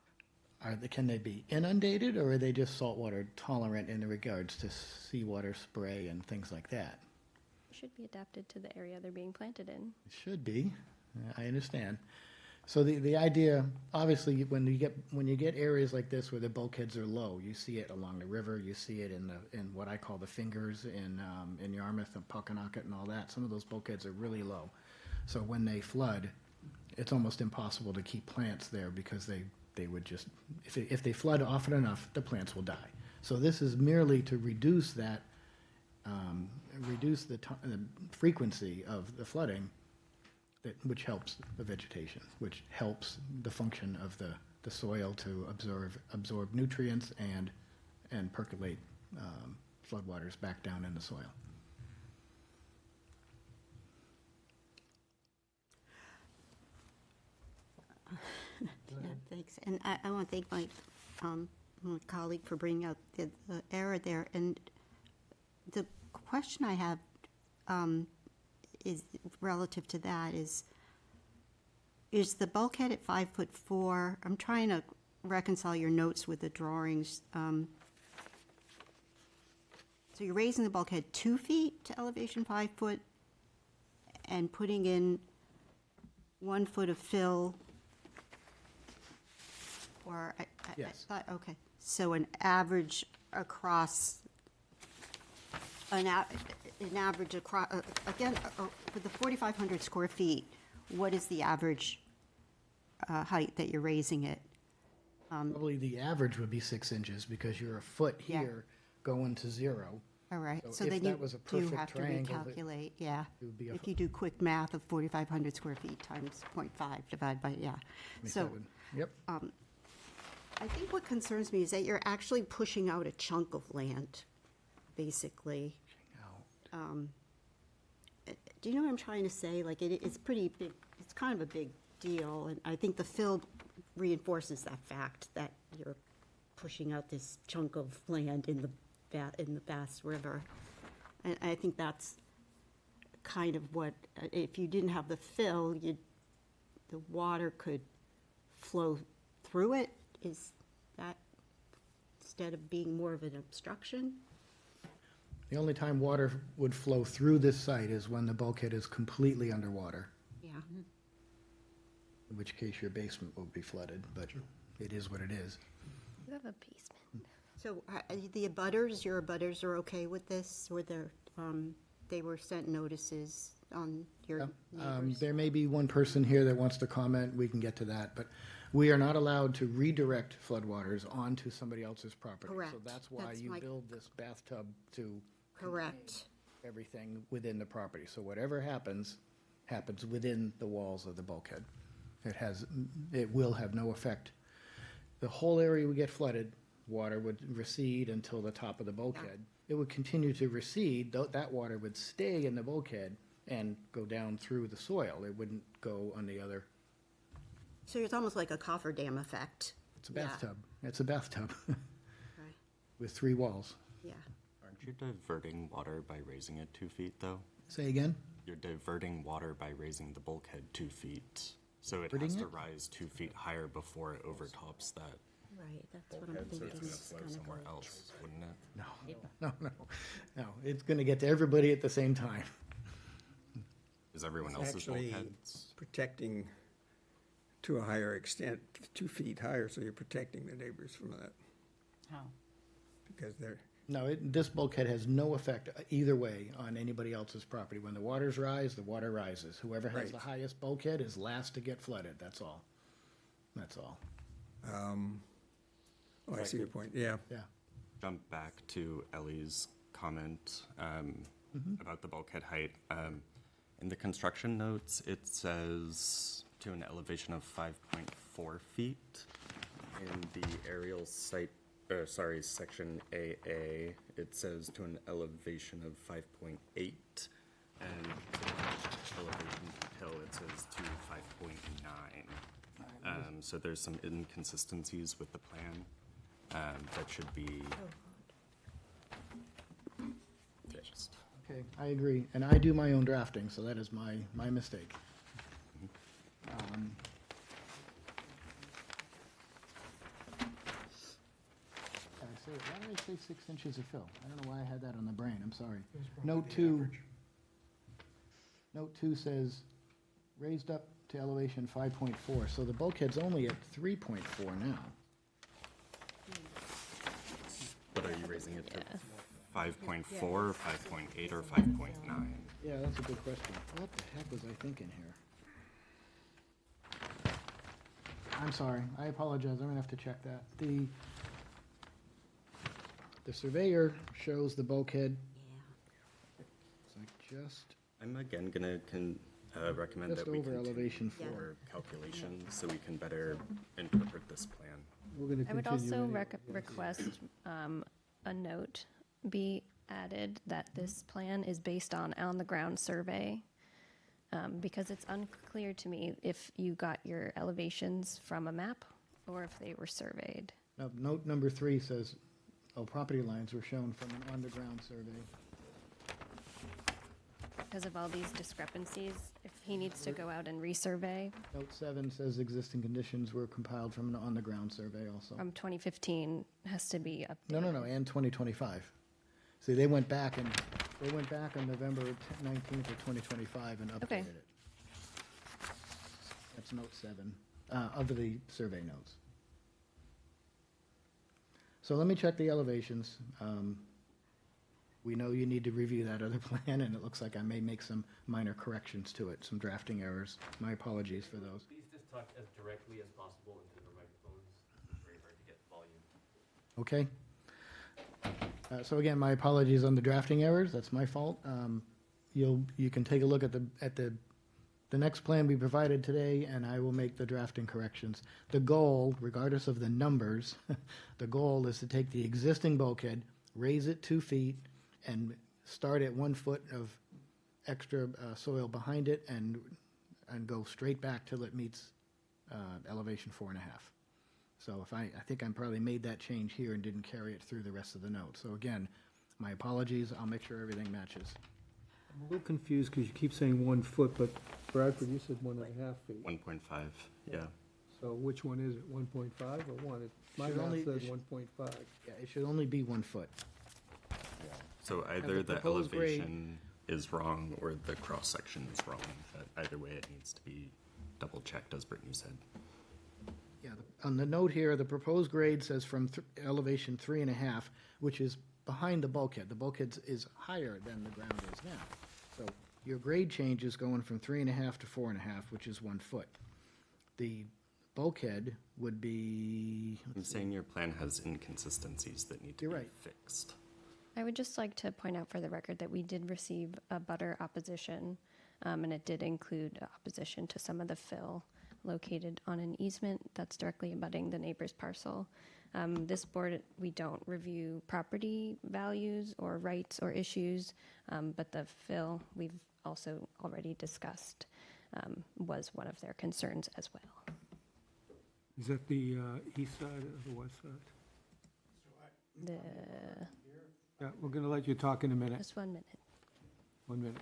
Speaker 12: can they be inundated, or are they just saltwater tolerant in regards to seawater spray and things like that?
Speaker 4: Should be adapted to the area they're being planted in.
Speaker 12: It should be. I understand. So the idea, obviously, when you get areas like this where the bulkheads are low, you see it along the river, you see it in what I call the fingers in Yarmouth and Pockenacket and all that. Some of those bulkheads are really low. So when they flood, it's almost impossible to keep plants there because they would just, if they flood often enough, the plants will die. So this is merely to reduce that, reduce the frequency of the flooding, which helps the vegetation, which helps the function of the soil to absorb nutrients and percolate floodwaters back down in the soil.
Speaker 9: Yeah, thanks. And I want to thank my colleague for bringing out the error there. And the question I have is relative to that is the bulkhead at 5'4"? I'm trying to reconcile your notes with the drawings. So you're raising the bulkhead 2 feet to elevation 5 foot and putting in 1 foot of fill, or
Speaker 12: Yes.
Speaker 9: I thought, okay, so an average across, an average across, again, with the 4,500 square feet, what is the average height that you're raising it?
Speaker 12: Probably the average would be 6 inches because you're a foot here going to 0.
Speaker 9: All right,
Speaker 12: So
Speaker 9: so
Speaker 12: if
Speaker 9: then
Speaker 12: that
Speaker 9: you
Speaker 12: was a
Speaker 9: do
Speaker 12: perfect
Speaker 9: have to
Speaker 12: triangle,
Speaker 9: recalculate, yeah.
Speaker 12: it would be a
Speaker 9: If you do quick math of 4,500 square feet times 0.5 divided by, yeah. So
Speaker 12: 27. Yep.
Speaker 9: I think what concerns me is that you're actually pushing out a chunk of land, basically. Do you know what I'm trying to say? Like, it's pretty big, it's kind of a big deal, and I think the fill reinforces that fact that you're pushing out this chunk of land in the Bass River. And I think that's kind of what, if you didn't have the fill, the water could flow through it. Is that, instead of being more of an obstruction?
Speaker 12: The only time water would flow through this site is when the bulkhead is completely underwater,
Speaker 9: Yeah.
Speaker 12: in which case your basement will be flooded, but it is what it is.
Speaker 4: You have a basement.
Speaker 9: So the abutters, your abutters are okay with this, or they were sent notices on your neighbors?
Speaker 12: There may be one person here that wants to comment, we can get to that, but we are not allowed to redirect floodwaters onto somebody else's property. So
Speaker 9: Correct.
Speaker 12: that's why
Speaker 9: That's
Speaker 12: you
Speaker 9: my-
Speaker 12: build this bathtub to
Speaker 9: Correct.
Speaker 12: everything within the property. So whatever happens, happens within the walls of the bulkhead. It will have no effect. The whole area would get flooded, water would recede until the top of the bulkhead. It would continue to recede, that water would stay in the bulkhead and go down through the soil. It wouldn't go on the other.
Speaker 9: So it's almost like a cofferdam effect.
Speaker 12: It's a
Speaker 9: Yeah.
Speaker 12: bathtub. It's a bathtub
Speaker 9: Right.
Speaker 12: with 3 walls.
Speaker 9: Yeah.
Speaker 5: Aren't you diverting water by raising it 2 feet, though?
Speaker 12: Say again?
Speaker 5: You're diverting water by raising the bulkhead 2 feet. So it
Speaker 12: Diverting
Speaker 5: has to
Speaker 12: it?
Speaker 5: rise 2 feet higher before it overtops that
Speaker 9: Right, that's what I'm
Speaker 5: bulkhead, so
Speaker 9: thinking.
Speaker 5: it's gonna
Speaker 9: It's
Speaker 5: flow
Speaker 9: gonna
Speaker 5: somewhere
Speaker 9: go.
Speaker 5: else, wouldn't it?
Speaker 12: No. It's going to get to everybody at the same time.
Speaker 5: Is everyone
Speaker 10: It's
Speaker 5: else's
Speaker 10: actually
Speaker 5: bulkheads?
Speaker 10: protecting to a higher extent, 2 feet higher, so you're protecting the neighbors from that,
Speaker 2: How?
Speaker 10: because they're,
Speaker 12: No, this bulkhead has no effect either way on anybody else's property. When the waters rise, the water rises. Whoever has
Speaker 10: Right.
Speaker 12: the highest bulkhead is last to get flooded, that's all. That's all.
Speaker 10: oh, I see your point, yeah.
Speaker 12: Yeah.
Speaker 5: Jump back to Ellie's comment about the bulkhead height. In the construction notes, it says to an elevation of 5.4 feet. In the aerial site, section AA, it says to an elevation of 5.8. And to the elevation detail, it says to 5.9. So there's some inconsistencies with the plan that should be fixed.
Speaker 12: Okay, I agree. And I do my own drafting, so that is my mistake. Why did I say 6 inches of fill? I don't know why I had that on the brain, I'm sorry. Note 2. Note 2 says raised up to elevation 5.4, so the bulkhead's only at 3.4 now.
Speaker 5: But are you raising it to 5.4, 5.8, or 5.9?
Speaker 12: Yeah, that's a good question. What the heck was I thinking here? I'm sorry, I apologize, I'm gonna have to check that. The surveyor shows the bulkhead. It's like just
Speaker 5: I'm again gonna recommend
Speaker 12: Just
Speaker 5: that we
Speaker 12: over
Speaker 5: continue
Speaker 12: elevation four.
Speaker 5: for calculations so we can better interpret this plan.
Speaker 3: We're going to
Speaker 4: I would
Speaker 3: continue.
Speaker 4: also
Speaker 3: anyway.
Speaker 4: request a note be added that this plan is based on the-ground survey, because it's unclear to me if you got your elevations from a map or if they were surveyed.
Speaker 12: Note number 3 says, property lines were shown from an underground survey.
Speaker 4: Because of all these discrepancies, if he needs to go out and resurvey
Speaker 12: Note 7 says existing conditions were compiled from an on-the-ground survey also.
Speaker 4: from 2015, has to be updated.
Speaker 12: No, and 2025. See, they went back on November 19th of 2025 and updated
Speaker 4: Okay.
Speaker 12: it. That's note 7, of the survey notes. So let me check the elevations. We know you need to review that other plan, and it looks like I may make some minor corrections to it, some drafting errors. My apologies for those.
Speaker 14: Please just talk as directly as possible into the microphones. It's very hard to get volume.
Speaker 12: Okay? So again, my apologies on the drafting errors, that's my fault. You can take a look at the next plan we provided today, and I will make the drafting corrections. The goal, regardless of the numbers, the goal is to take the existing bulkhead, raise it 2 feet, and start at 1 foot of extra soil behind it and go straight back till it meets elevation 4.5. So I think I probably made that change here and didn't carry it through the rest of the note. So again, my apologies, I'll make sure everything matches.
Speaker 3: I'm a little confused because you keep saying 1 foot, but Bradford, you said 1.5 feet.
Speaker 5: 1.5, yeah.
Speaker 3: So which one is it, 1.5 or 1? My
Speaker 12: Should
Speaker 3: math
Speaker 12: only-
Speaker 3: says 1.5.
Speaker 12: Yeah, it should only be 1 foot.
Speaker 5: So either
Speaker 12: the
Speaker 5: the
Speaker 12: proposed grade-
Speaker 5: elevation is wrong or the cross-section is wrong, but either way it needs to be double-checked, as Brittany said.
Speaker 12: Yeah, on the note here, the proposed grade says from elevation 3.5, which is behind the bulkhead. The bulkhead is higher than the ground is now. So your grade change is going from 3.5 to 4.5, which is 1 foot. The bulkhead would be,
Speaker 5: I'm saying your plan has inconsistencies that need to
Speaker 12: You're
Speaker 5: be
Speaker 12: right.
Speaker 5: fixed.
Speaker 4: I would just like to point out for the record that we did receive a butter opposition, and it did include opposition to some of the fill located on an easement that's directly abutting the neighbor's parcel. This board, we don't review property values or rights or issues, but the fill we've also already discussed was one of their concerns as well.
Speaker 3: Is that the east side or the west side?
Speaker 4: The,
Speaker 3: Yeah, we're going to let you talk in a minute.
Speaker 4: just 1 minute.
Speaker 3: 1 minute.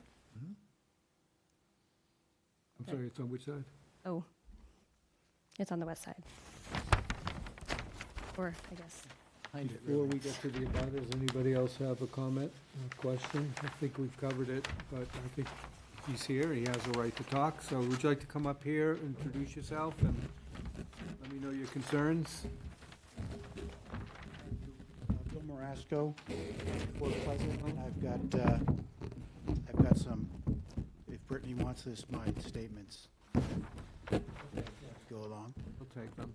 Speaker 3: I'm sorry, it's on which side?
Speaker 4: Oh, it's on the west side. Or, I guess,
Speaker 12: behind it,
Speaker 3: Before
Speaker 12: really.
Speaker 3: we get to the abutters, anybody else have a comment, a question? I think we've covered it, but I think he's here, he has a right to talk. So would you like to come up here, introduce yourself, and let me know your concerns?
Speaker 15: Bill Marasco, Port Pleasant, and I've got some, if Brittany wants this, my statements go along.
Speaker 3: We'll take them.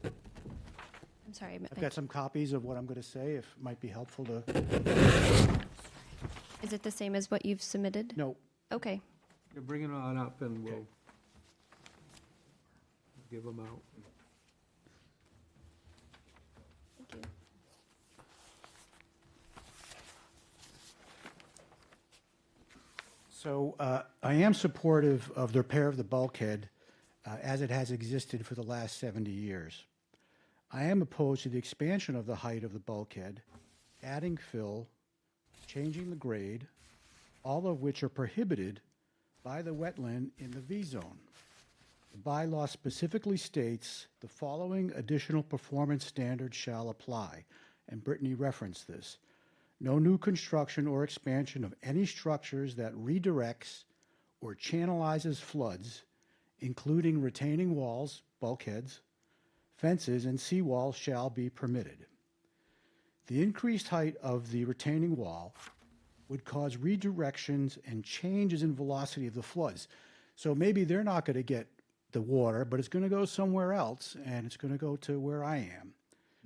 Speaker 4: I'm sorry.
Speaker 15: I've got some copies of what I'm going to say, if it might be helpful to,
Speaker 4: Is it the same as what you've submitted?
Speaker 15: no,
Speaker 4: Okay.
Speaker 3: You bring it on up and we'll give them out.
Speaker 4: Thank you.
Speaker 15: So I am supportive of the repair of the bulkhead as it has existed for the last 70 years. I am opposed to the expansion of the height of the bulkhead, adding fill, changing the grade, all of which are prohibited by the wetland in the V-zone. The bylaw specifically states the following additional performance standards shall apply. and Brittany referenced this. No new construction or expansion of any structures that redirects or channelizes floods, including retaining walls, bulkheads, fences, and seawalls shall be permitted. The increased height of the retaining wall would cause redirections and changes in velocity of the floods. So maybe they're not going to get the water, but it's going to go somewhere else, and it's going to go to where I am,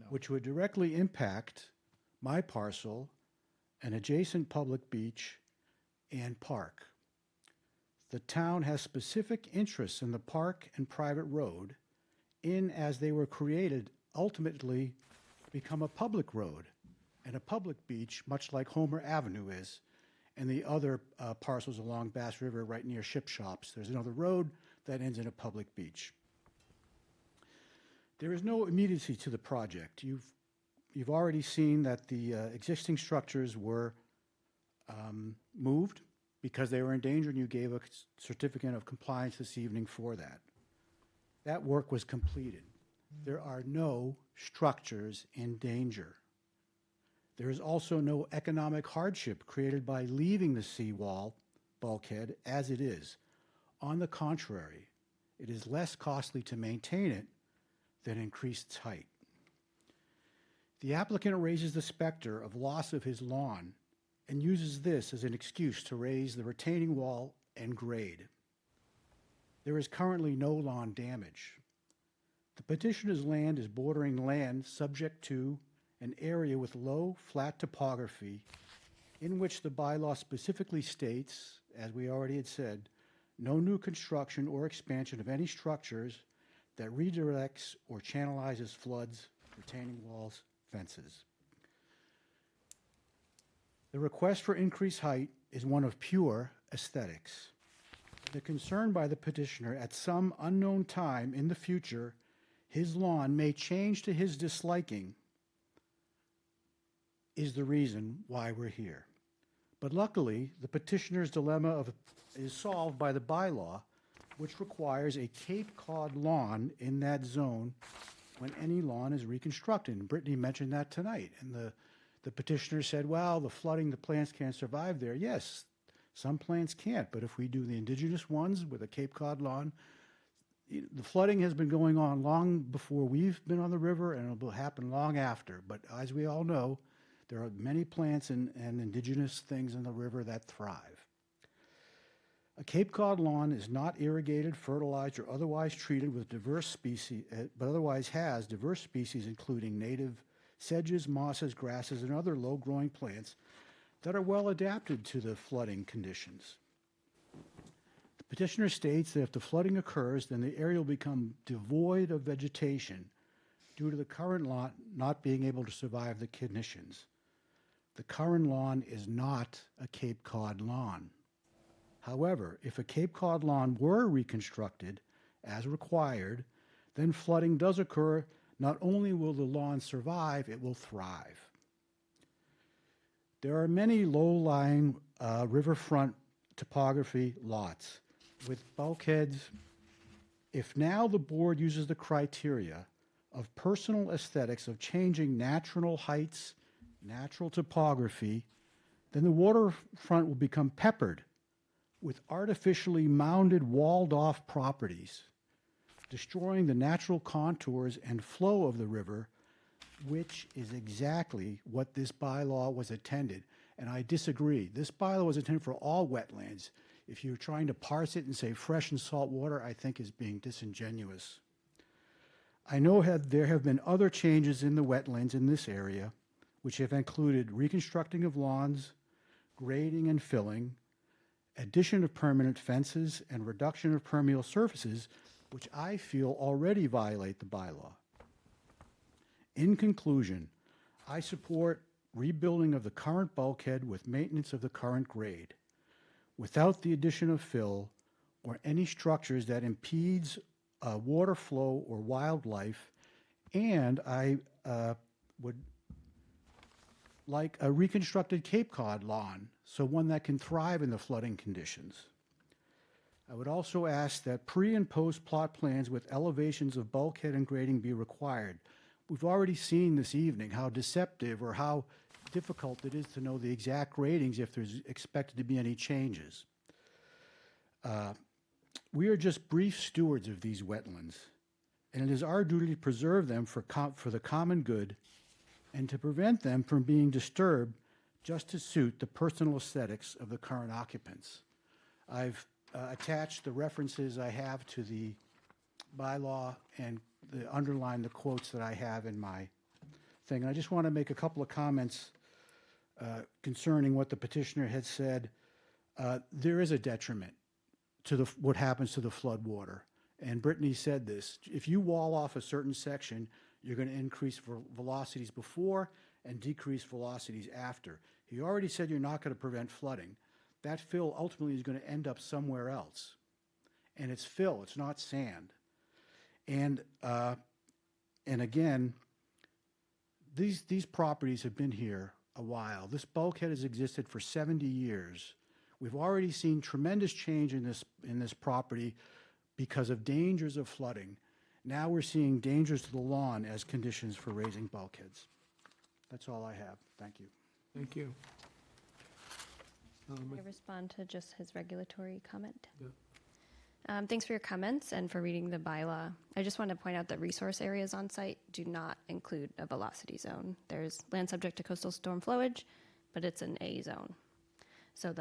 Speaker 15: which would directly impact my parcel, an adjacent public beach, and park. The town has specific interests in the park and private road, as they were created, ultimately become a public road and a public beach, much like Homer Avenue is, and the other parcels along Bass River right near Ship Shops. There's another road that ends in a public beach. There is no immediacy to the project. You've already seen that the existing structures were moved because they were in danger, and you gave a certificate of compliance this evening for that. That work was completed. There are no structures in danger. There is also no economic hardship created by leaving the seawall bulkhead as it is. On the contrary, it is less costly to maintain it than increase its height. The applicant raises the specter of loss of his lawn and uses this as an excuse to raise the retaining wall and grade. There is currently no lawn damage. The petitioner's land is bordering land subject to an area with low, flat topography in which the bylaw specifically states, as we already had said, no new construction or expansion of any structures that redirects or channelizes floods, retaining walls, fences. The request for increased height is one of pure aesthetics. The concern by the petitioner at some unknown time in the future, his lawn may change to his disliking, is the reason why we're here. But luckily, the petitioner's dilemma is solved by the bylaw, which requires a Cape Cod lawn in that zone when any lawn is reconstructed. And Brittany mentioned that tonight. And the petitioner said, well, the flooding, the plants can't survive there. Yes, some plants can't, but if we do the indigenous ones with a Cape Cod lawn, the flooding has been going on long before we've been on the river, and it will happen long after. But as we all know, there are many plants and indigenous things in the river that thrive. A Cape Cod lawn is not irrigated, fertilized, or otherwise treated with diverse species, but otherwise has diverse species including native sedges, mosses, grasses, and other low-growing plants that are well adapted to the flooding conditions. The petitioner states that if the flooding occurs, then the area will become devoid of vegetation due to the current lawn not being able to survive the conditions. The current lawn is not a Cape Cod lawn. However, if a Cape Cod lawn were reconstructed as required, then flooding does occur. Not only will the lawn survive, it will thrive. There are many low-lying riverfront topography lots with bulkheads. If now the board uses the criteria of personal aesthetics of changing natural heights, natural topography, then the waterfront will become peppered with artificially mounded, walled-off properties, destroying the natural contours and flow of the river, which is exactly what this bylaw was intended. And I disagree. This bylaw was intended for all wetlands. If you're trying to parse it and say fresh and salt water, I think is being disingenuous. I know there have been other changes in the wetlands in this area, which have included reconstructing of lawns, grading and filling, addition of permanent fences, and reduction of permeable surfaces, which I feel already violate the bylaw. In conclusion, I support rebuilding of the current bulkhead with maintenance of the current grade, without the addition of fill or any structures that impedes water flow or wildlife, and I would like a reconstructed Cape Cod lawn, so one that can thrive in the flooding conditions. I would also ask that pre- and post-plot plans with elevations of bulkhead and grading be required. we've already seen this evening how deceptive or how difficult it is to know the exact ratings if there's expected to be any changes. We are just brief stewards of these wetlands, and it is our duty to preserve them for the common good and to prevent them from being disturbed just to suit the personal aesthetics of the current occupants. I've attached the references I have to the bylaw and underline the quotes that I have in my thing. And I just want to make a couple of comments concerning what the petitioner had said. There is a detriment to what happens to the flood water. And Brittany said this, if you wall off a certain section, you're going to increase velocities before and decrease velocities after. He already said you're not going to prevent flooding. That fill ultimately is going to end up somewhere else. And it's fill, it's not sand. And again, these properties have been here a while. This bulkhead has existed for 70 years. We've already seen tremendous change in this property because of dangers of flooding. Now we're seeing dangers to the lawn as conditions for raising bulkheads. That's all I have. Thank you.
Speaker 3: Thank you.
Speaker 4: Can I respond to just his regulatory comment?
Speaker 3: Yeah.
Speaker 4: Thanks for your comments and for reading the bylaw. I just want to point out that resource areas on site do not include a velocity zone. There's land subject to coastal storm flowage, but it's an A zone. So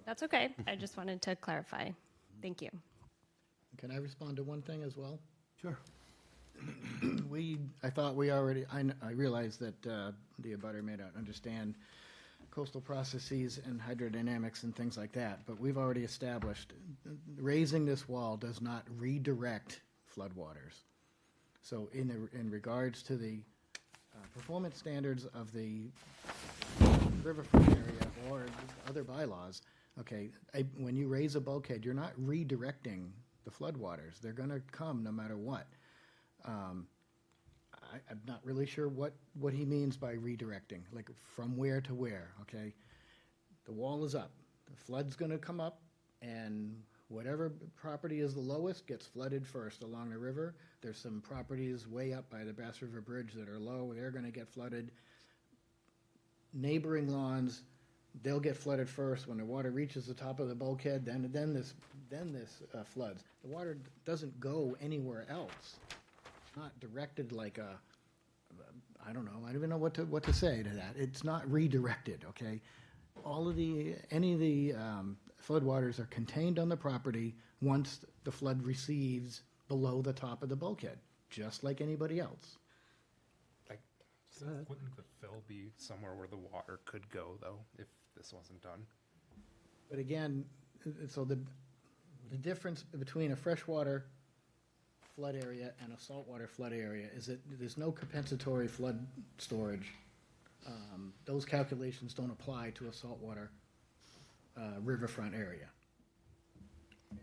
Speaker 4: that's okay. I just wanted to clarify. Thank you.
Speaker 12: Can I respond to one thing as well?
Speaker 3: Sure.
Speaker 12: I realize that the abutter may not understand coastal processes and hydrodynamics and things like that, but we've already established raising this wall does not redirect floodwaters. So in regards to the performance standards of the riverfront area or other bylaws, okay, when you raise a bulkhead, you're not redirecting the floodwaters. They're going to come no matter what. I'm not really sure what he means by redirecting, like from where to where, okay? The wall is up. The flood's going to come up, and whatever property is the lowest gets flooded first along the river. There's some properties way up by the Bass River Bridge that are low. They're going to get flooded. Neighboring lawns, they'll get flooded first. When the water reaches the top of the bulkhead, then this floods. The water doesn't go anywhere else. It's not directed like I don't know. I don't even know what to say to that. It's not redirected. Okay, any of the floodwaters are contained on the property once the flood receives below the top of the bulkhead, just like anybody else.
Speaker 13: Wouldn't the fill be somewhere where the water could go, though, if this wasn't done?
Speaker 12: But again, so the difference between a freshwater flood area and a saltwater flood area is that there's no compensatory flood storage. Those calculations don't apply to a saltwater riverfront area. And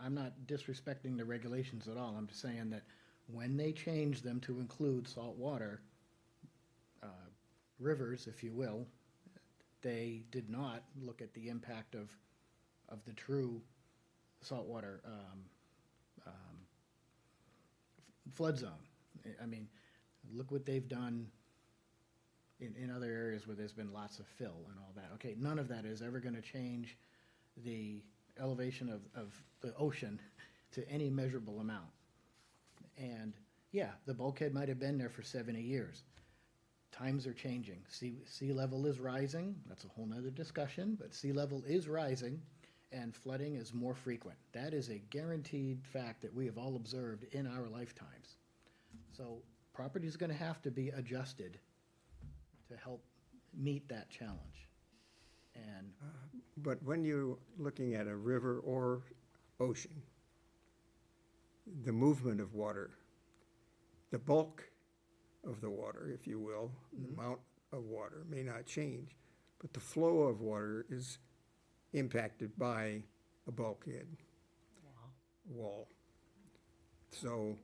Speaker 12: I'm not disrespecting the regulations at all. I'm just saying that when they change them to include saltwater rivers, if you will, they did not look at the impact of the true saltwater flood zone. I mean, look what they've done in other areas where there's been lots of fill and all that. Okay, none of that is ever going to change the elevation of the ocean to any measurable amount. And yeah, the bulkhead might have been there for 70 years. Times are changing. Sea level is rising. That's a whole nother discussion, but sea level is rising and flooding is more frequent. That is a guaranteed fact that we have all observed in our lifetimes. So property is going to have to be adjusted to help meet that challenge. And
Speaker 10: But when you're looking at a river or ocean, the movement of water, the bulk of the water, if you will, the amount of water may not change, but the flow of water is impacted by a bulkhead wall. So,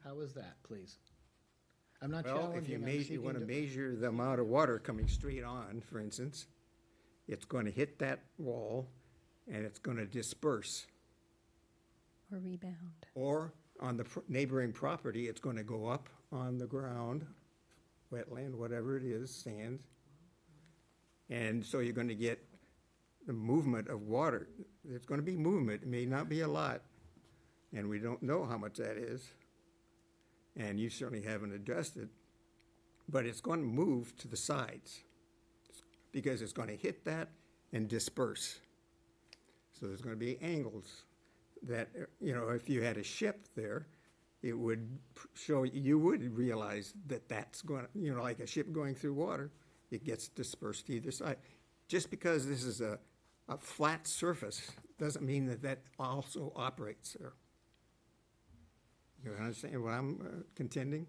Speaker 12: how is that, please? I'm not
Speaker 10: well,
Speaker 12: challenging.
Speaker 10: if you
Speaker 12: I'm
Speaker 10: measure, you
Speaker 12: seeking
Speaker 10: want to
Speaker 12: to-
Speaker 10: measure the amount of water coming straight on, for instance, it's going to hit that wall and it's going to disperse
Speaker 4: Or rebound.
Speaker 10: or on the neighboring property, it's going to go up on the ground, wetland, whatever it is, sand. And so you're going to get the movement of water. There's going to be movement. It may not be a lot, and we don't know how much that is. And you certainly haven't addressed it. But it's going to move to the sides because it's going to hit that and disperse. So there's going to be angles that, you know, if you had a ship there, it would show, you would realize that that's going to, you know, like a ship going through water, it gets dispersed to either side. Just because this is a flat surface doesn't mean that that also operates there. You understand what I'm contending?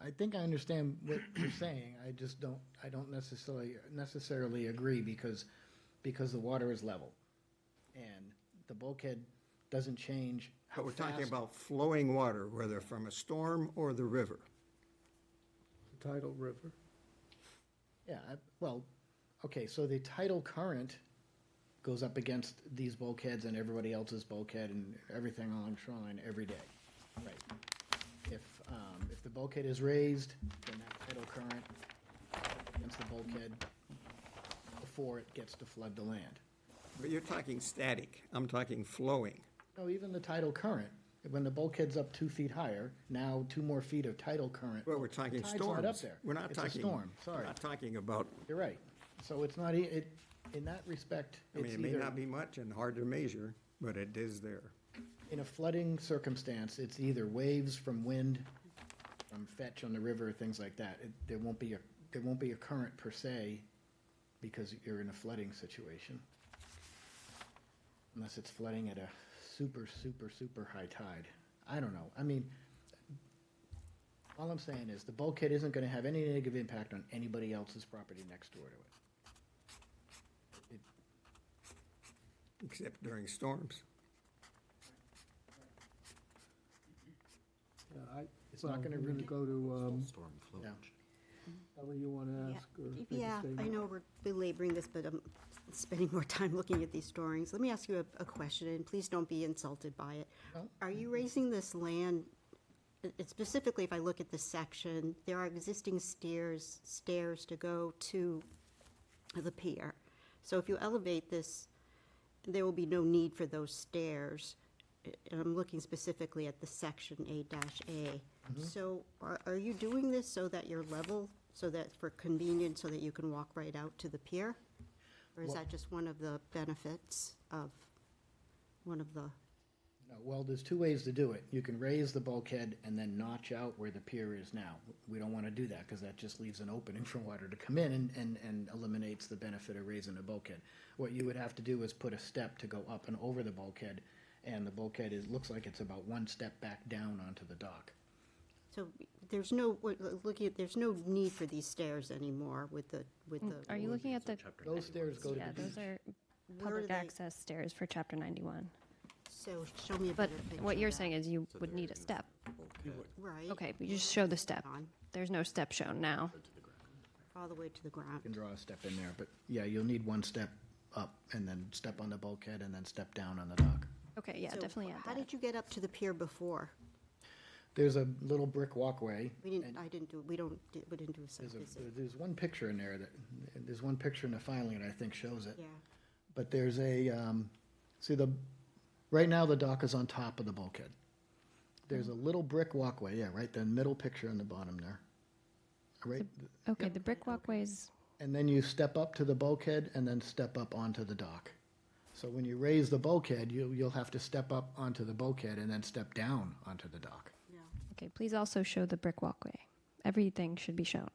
Speaker 12: I think I understand what you're saying. I don't necessarily agree because the water is level. And the bulkhead doesn't change how
Speaker 10: But we're talking
Speaker 12: fast-
Speaker 10: about flowing water, whether from a storm or the river.
Speaker 3: Tidal river.
Speaker 12: Yeah, well, okay, so the tidal current goes up against these bulkheads and everybody else's bulkhead and everything along shoreline every day. Right. If the bulkhead is raised, then that tidal current against the bulkhead before it gets to flood the land.
Speaker 10: But you're talking static, I'm talking flowing.
Speaker 12: No, even the tidal current, when the bulkhead's up 2 feet higher, now 2 more feet of tidal current.
Speaker 10: Well, we're talking
Speaker 12: The
Speaker 10: storms.
Speaker 12: tide's not up there.
Speaker 10: We're not
Speaker 12: It's a
Speaker 10: talking.
Speaker 12: storm, sorry.
Speaker 10: We're not talking about,
Speaker 12: You're right. So it's not, in that respect,
Speaker 10: I mean,
Speaker 12: it's
Speaker 10: it may
Speaker 12: either,
Speaker 10: not be much and hard to measure, but it is there.
Speaker 12: in a flooding circumstance, it's either waves from wind, from fetch on the river, things like that. There won't be a current per se because you're in a flooding situation. Unless it's flooding at a super, super, super high tide. I don't know. I mean, all I'm saying is the bulkhead isn't gonna have any negative impact on anybody else's property next door to it.
Speaker 10: Except during storms.
Speaker 3: Yeah,
Speaker 12: It's not gonna
Speaker 3: We're
Speaker 12: really-
Speaker 3: go to,
Speaker 5: Storm
Speaker 12: Yeah.
Speaker 5: flowage.
Speaker 3: Ellie, you want to ask or make a
Speaker 9: Yeah, I
Speaker 3: statement?
Speaker 9: know we're belaboring this, but I'm spending more time looking at these drawings. Let me ask you a question, and please don't be insulted by it.
Speaker 12: No.
Speaker 9: Are you raising this land, specifically if I look at this section, there are existing stairs to go to the pier. So if you elevate this, there will be no need for those stairs. And I'm looking specifically at the section A-A. So are you doing this so that you're level, so that for convenience, so that you can walk right out to the pier? Or is
Speaker 12: Well-
Speaker 9: that just one of the benefits of, one of the,
Speaker 12: No, well, there's 2 ways to do it. You can raise the bulkhead and then notch out where the pier is now. We don't want to do that because that just leaves an opening for water to come in and eliminates the benefit of raising the bulkhead. What you would have to do is put a step to go up and over the bulkhead, and the bulkhead looks like it's about 1 step back down onto the dock.
Speaker 9: so there's no, looking at, there's no need for these stairs anymore with the.
Speaker 4: Are you looking at the,
Speaker 12: Those stairs go to
Speaker 4: yeah,
Speaker 12: the
Speaker 4: those
Speaker 12: beach.
Speaker 4: are
Speaker 9: Where are
Speaker 4: public
Speaker 9: they?
Speaker 4: access stairs for chapter 91.
Speaker 9: So show me a
Speaker 4: But
Speaker 9: better picture
Speaker 4: what you're
Speaker 9: of that.
Speaker 4: saying is you would need a step.
Speaker 9: Right.
Speaker 4: Okay, you just show the step.
Speaker 9: On,
Speaker 4: There's no step shown now.
Speaker 9: all the way to the ground.
Speaker 12: You can draw a step in there, but yeah, you'll need 1 step up and then step on the bulkhead and then step down on the dock.
Speaker 4: Okay, yeah,
Speaker 9: So
Speaker 4: definitely add
Speaker 9: How
Speaker 4: that.
Speaker 9: did you get up to the pier before?
Speaker 12: There's a little brick walkway.
Speaker 9: We didn't do a site
Speaker 12: There's
Speaker 9: visit.
Speaker 12: there's one picture in there there's one picture in the filing that I think shows it.
Speaker 9: Yeah,
Speaker 12: But there's right now the dock is on top of the bulkhead. There's a little brick walkway, yeah, right, the middle picture in the bottom there. Right,
Speaker 4: Okay, the brick walkways,
Speaker 12: and then you step up to the bulkhead and then step up onto the dock. So when you raise the bulkhead, you'll have to step up onto the bulkhead and then step down onto the dock.
Speaker 9: yeah.
Speaker 4: okay, please also show the brick walkway. Everything should be shown.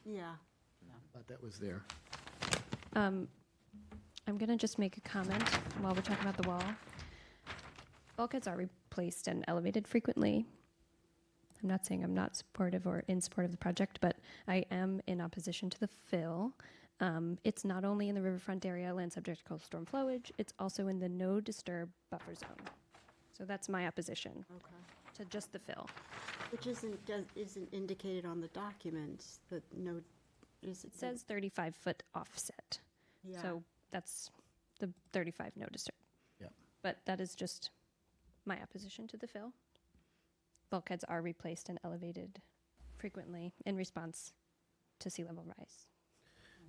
Speaker 9: Yeah.
Speaker 12: Thought that was there.
Speaker 4: I'm gonna just make a comment while we're talking about the wall. Bulkheads are replaced and elevated frequently. I'm not saying I'm not supportive or in support of the project, but I am in opposition to the fill. It's not only in the riverfront area, land subject to coastal storm flowage, it's also in the no disturb buffer zone. So that's my opposition
Speaker 9: Okay.
Speaker 4: to just the fill.
Speaker 9: Which isn't indicated on the documents, that no, is it?
Speaker 4: It says 35-foot offset.
Speaker 9: Yeah.
Speaker 4: So that's the 35 no disturb.
Speaker 12: Yep.
Speaker 4: But that is just my opposition to the fill. Bulkheads are replaced and elevated frequently in response to sea level rise.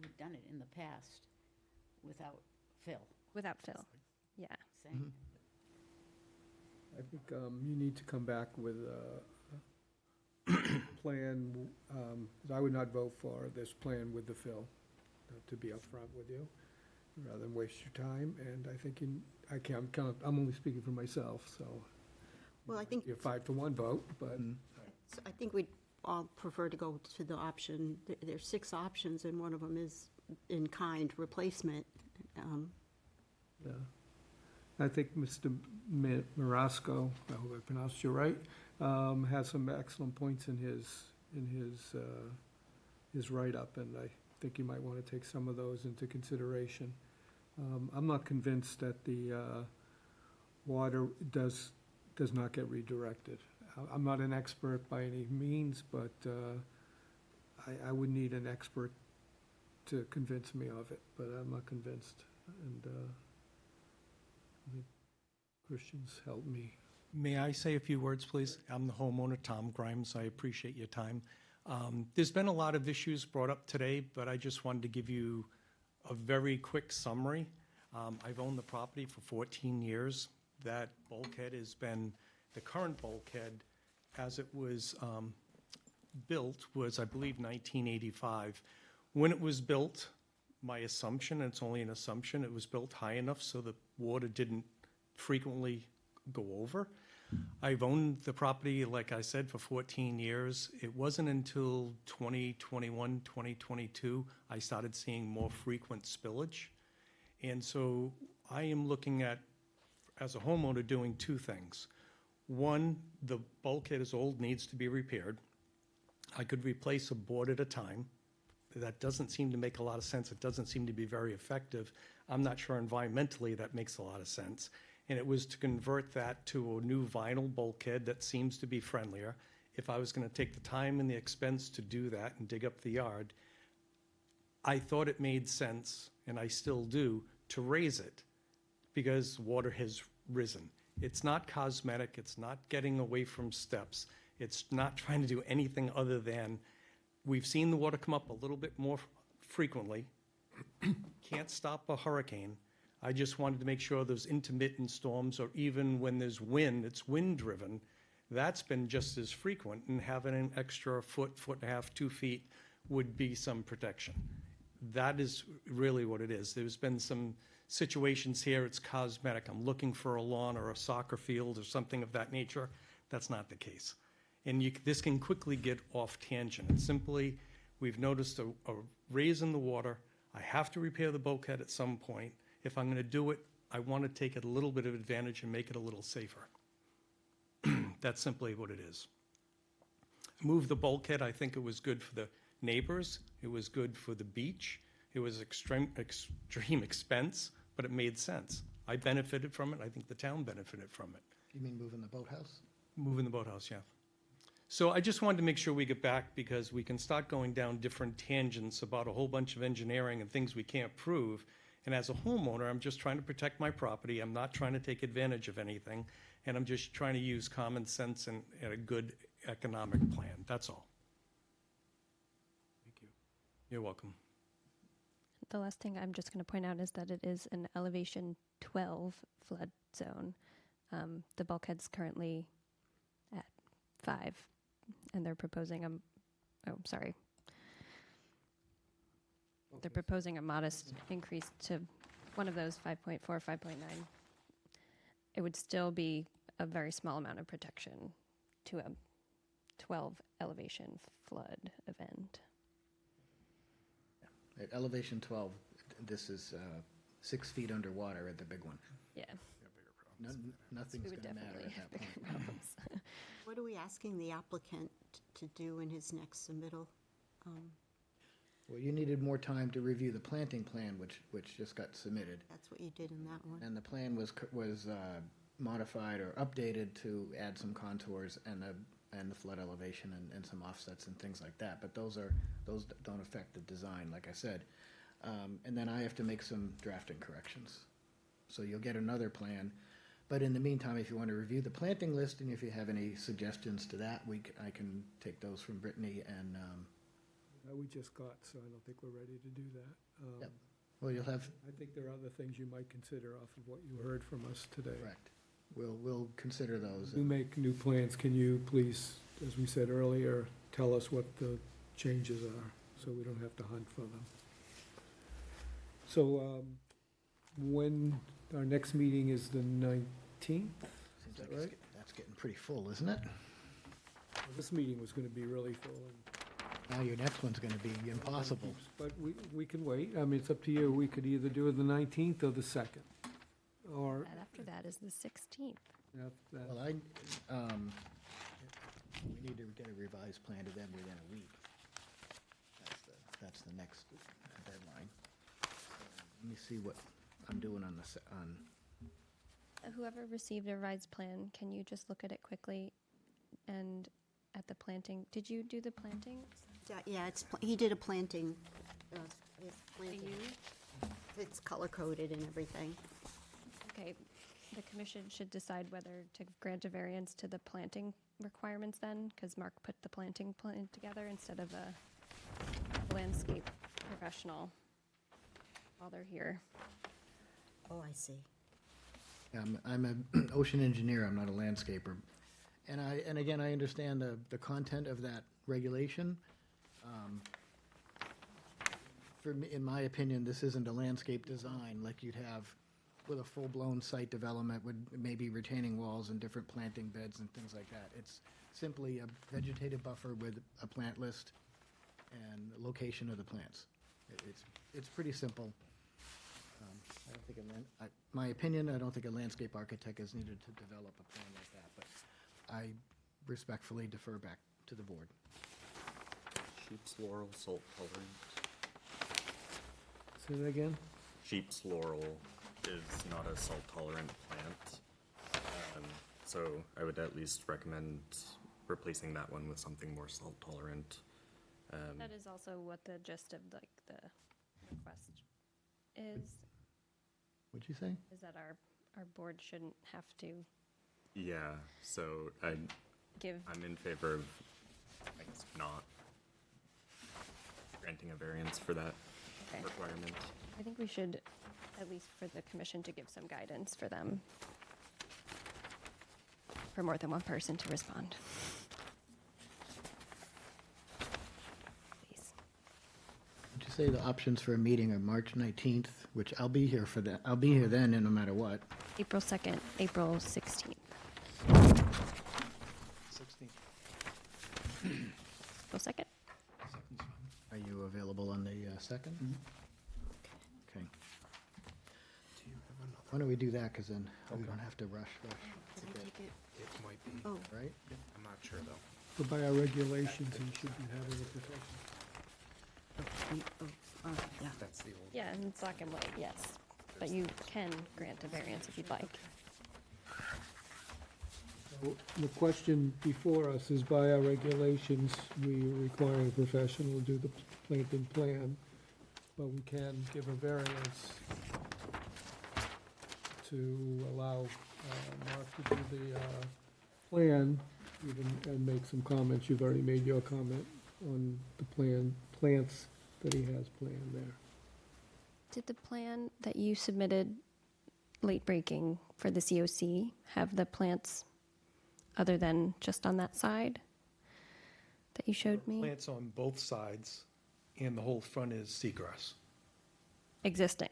Speaker 2: We've done it in the past without fill.
Speaker 4: Without fill, yeah.
Speaker 2: Saying
Speaker 3: I think you need to come back with a plan. I would not vote for this plan with the fill, to be upfront with you, rather than waste your time. And I think I'm only speaking for myself, so
Speaker 9: Well, I think,
Speaker 3: you're 5-1 vote, but
Speaker 9: so I think we'd all prefer to go to the option, there's 6 options, and one of them is in-kind replacement.
Speaker 3: yeah. I think Mr. Marasco, I hope I pronounced you right, has some excellent points in his write-up, and I think you might want to take some of those into consideration. I'm not convinced that the water does not get redirected. I'm not an expert by any means, but I would need an expert to convince me of it, but I'm not convinced. And I think Christian's helped me.
Speaker 16: May I say a few words, please? I'm the homeowner, Tom Grimes. I appreciate your time. There's been a lot of issues brought up today, but I just wanted to give you a very quick summary. I've owned the property for 14 years. That bulkhead has been, the current bulkhead, as it was built, was, I believe, 1985. When it was built, my assumption, and it's only an assumption, it was built high enough so the water didn't frequently go over. I've owned the property, like I said, for 14 years. It wasn't until 2021, 2022, I started seeing more frequent spillage. And so I am looking at, as a homeowner, doing 2 things. One, the bulkhead is old, needs to be repaired. I could replace a board at a time. That doesn't seem to make a lot of sense. It doesn't seem to be very effective. I'm not sure environmentally that makes a lot of sense. And it was to convert that to a new vinyl bulkhead that seems to be friendlier. If I was going to take the time and the expense to do that and dig up the yard, I thought it made sense, and I still do, to raise it because water has risen. It's not cosmetic. It's not getting away from steps. It's not trying to do anything other than we've seen the water come up a little bit more frequently. Can't stop a hurricane. I just wanted to make sure those intermittent storms, or even when there's wind, it's wind-driven, that's been just as frequent, and having an extra foot, 1.5 feet, 2 feet would be some protection. That is really what it is. There's been some situations here, it's cosmetic. I'm looking for a lawn or a soccer field or something of that nature. That's not the case. And this can quickly get off tangent. It's simply, we've noticed a raise in the water. I have to repair the bulkhead at some point. If I'm going to do it, I want to take it a little bit of advantage and make it a little safer. That's simply what it is. Move the bulkhead, I think it was good for the neighbors. It was good for the beach. It was extreme expense, but it made sense. I benefited from it. I think the town benefited from it.
Speaker 12: You mean moving the boathouse?
Speaker 16: Moving the boathouse, yeah. So I just wanted to make sure we get back, because we can start going down different tangents about a whole bunch of engineering and things we can't prove. And as a homeowner, I'm just trying to protect my property. I'm not trying to take advantage of anything. And I'm just trying to use common sense and a good economic plan. That's all.
Speaker 3: Thank you.
Speaker 16: You're welcome.
Speaker 4: The last thing I'm just going to point out is that it is an elevation 12 flood zone. The bulkhead's currently at 5, and they're proposing they're proposing a modest increase to one of those, 5.4, 5.9. It would still be a very small amount of protection to a 12 elevation flood event.
Speaker 12: At elevation 12, this is 6 feet underwater at the big one.
Speaker 4: Yeah.
Speaker 12: Nothing's
Speaker 4: We would
Speaker 12: going to matter
Speaker 4: definitely
Speaker 12: at
Speaker 4: have
Speaker 12: that
Speaker 4: bigger
Speaker 12: point.
Speaker 4: problems.
Speaker 9: What are we asking the applicant to do in his next submittal?
Speaker 12: Well, you needed more time to review the planting plan, which just got submitted.
Speaker 9: That's what you did in that one.
Speaker 12: And the plan was modified or updated to add some contours and the flood elevation and some offsets and things like that. But those don't affect the design, like I said. And then I have to make some drafting corrections. So you'll get another plan But in the meantime, if you want to review the planting list, and if you have any suggestions to that, I can take those from Brittany and,
Speaker 3: We just got, so I don't think we're ready to do that.
Speaker 12: Yep. Well, you'll have,
Speaker 3: I think there are other things you might consider off of what you heard from us today.
Speaker 12: correct. We'll consider those.
Speaker 3: You make new plans, can you please, as we said earlier, tell us what the changes are, so we don't have to hunt for them? So, when, our next meeting is the 19th,
Speaker 12: Seems
Speaker 3: is that
Speaker 12: like
Speaker 3: right?
Speaker 12: that's getting pretty full, isn't it?
Speaker 3: This meeting was gonna be really full,
Speaker 12: Now your next one's gonna be impossible.
Speaker 3: but we can wait, I mean, it's up to you, we could either do it the 19th or the 2nd, or,
Speaker 4: And after that is the 16th.
Speaker 12: Well, we need to get a revised plan to them within a week. That's the next deadline. Let me see what I'm doing on
Speaker 4: Whoever received a revised plan, can you just look at it quickly and at the planting? Did you do the planting?
Speaker 9: Yeah, he did a planting, his planting. It's color-coded and everything.
Speaker 4: Okay, the commission should decide whether to grant a variance to the planting requirements then, because Mark put the planting plan together instead of a landscape professional while they're here.
Speaker 9: Oh, I see.
Speaker 12: I'm an ocean engineer, I'm not a landscaper. And again, I understand the content of that regulation. For me, in my opinion, this isn't a landscape design like you'd have with a full-blown site development with maybe retaining walls and different planting beds and things like that. It's simply a vegetative buffer with a plant list and the location of the plants. It's pretty simple. I don't think my opinion, I don't think a landscape architect is needed to develop a plan like that, but I respectfully defer back to the board.
Speaker 5: Sheep's laurel salt tolerant.
Speaker 3: say that again?
Speaker 5: Sheep's laurel is not a salt tolerant plant. So I would at least recommend replacing that one with something more salt tolerant.
Speaker 4: That is also what the gist of the request is.
Speaker 12: What'd you say?
Speaker 4: Is that our board shouldn't have to
Speaker 5: Yeah, so I'm in favor of, I guess, not granting a variance for that
Speaker 4: Okay.
Speaker 5: requirement.
Speaker 4: I think we should, at least for the commission, to give some guidance for them, for more than one person to respond. Please.
Speaker 12: Would you say the options for a meeting are March 19th, which I'll be here for that. I'll be here then, and no matter what.
Speaker 4: April 2nd, April 16th.
Speaker 12: 16th.
Speaker 4: April 2nd?
Speaker 12: Are you available on the 2nd? Okay. Why don't we do that, because then we don't have to rush.
Speaker 9: Did I take it?
Speaker 13: It might be.
Speaker 9: Oh,
Speaker 12: Right?
Speaker 13: I'm not sure, though.
Speaker 3: But by our regulations, he should be having a professional.
Speaker 9: yeah.
Speaker 13: That's the old.
Speaker 4: Yeah, in black and white, yes. But you can grant a variance if you'd like.
Speaker 3: So the question before us is, by our regulations, we require a professional to do the planting plan, but we can give a variance to allow Mark to do the plan, even, and make some comments. You've already made your comment on the plants that he has planned there.
Speaker 4: Did the plan that you submitted late breaking for the COC have the plants other than just on that side that you showed me?
Speaker 16: Plants on both sides, and the whole front is seagrass,
Speaker 4: Existing,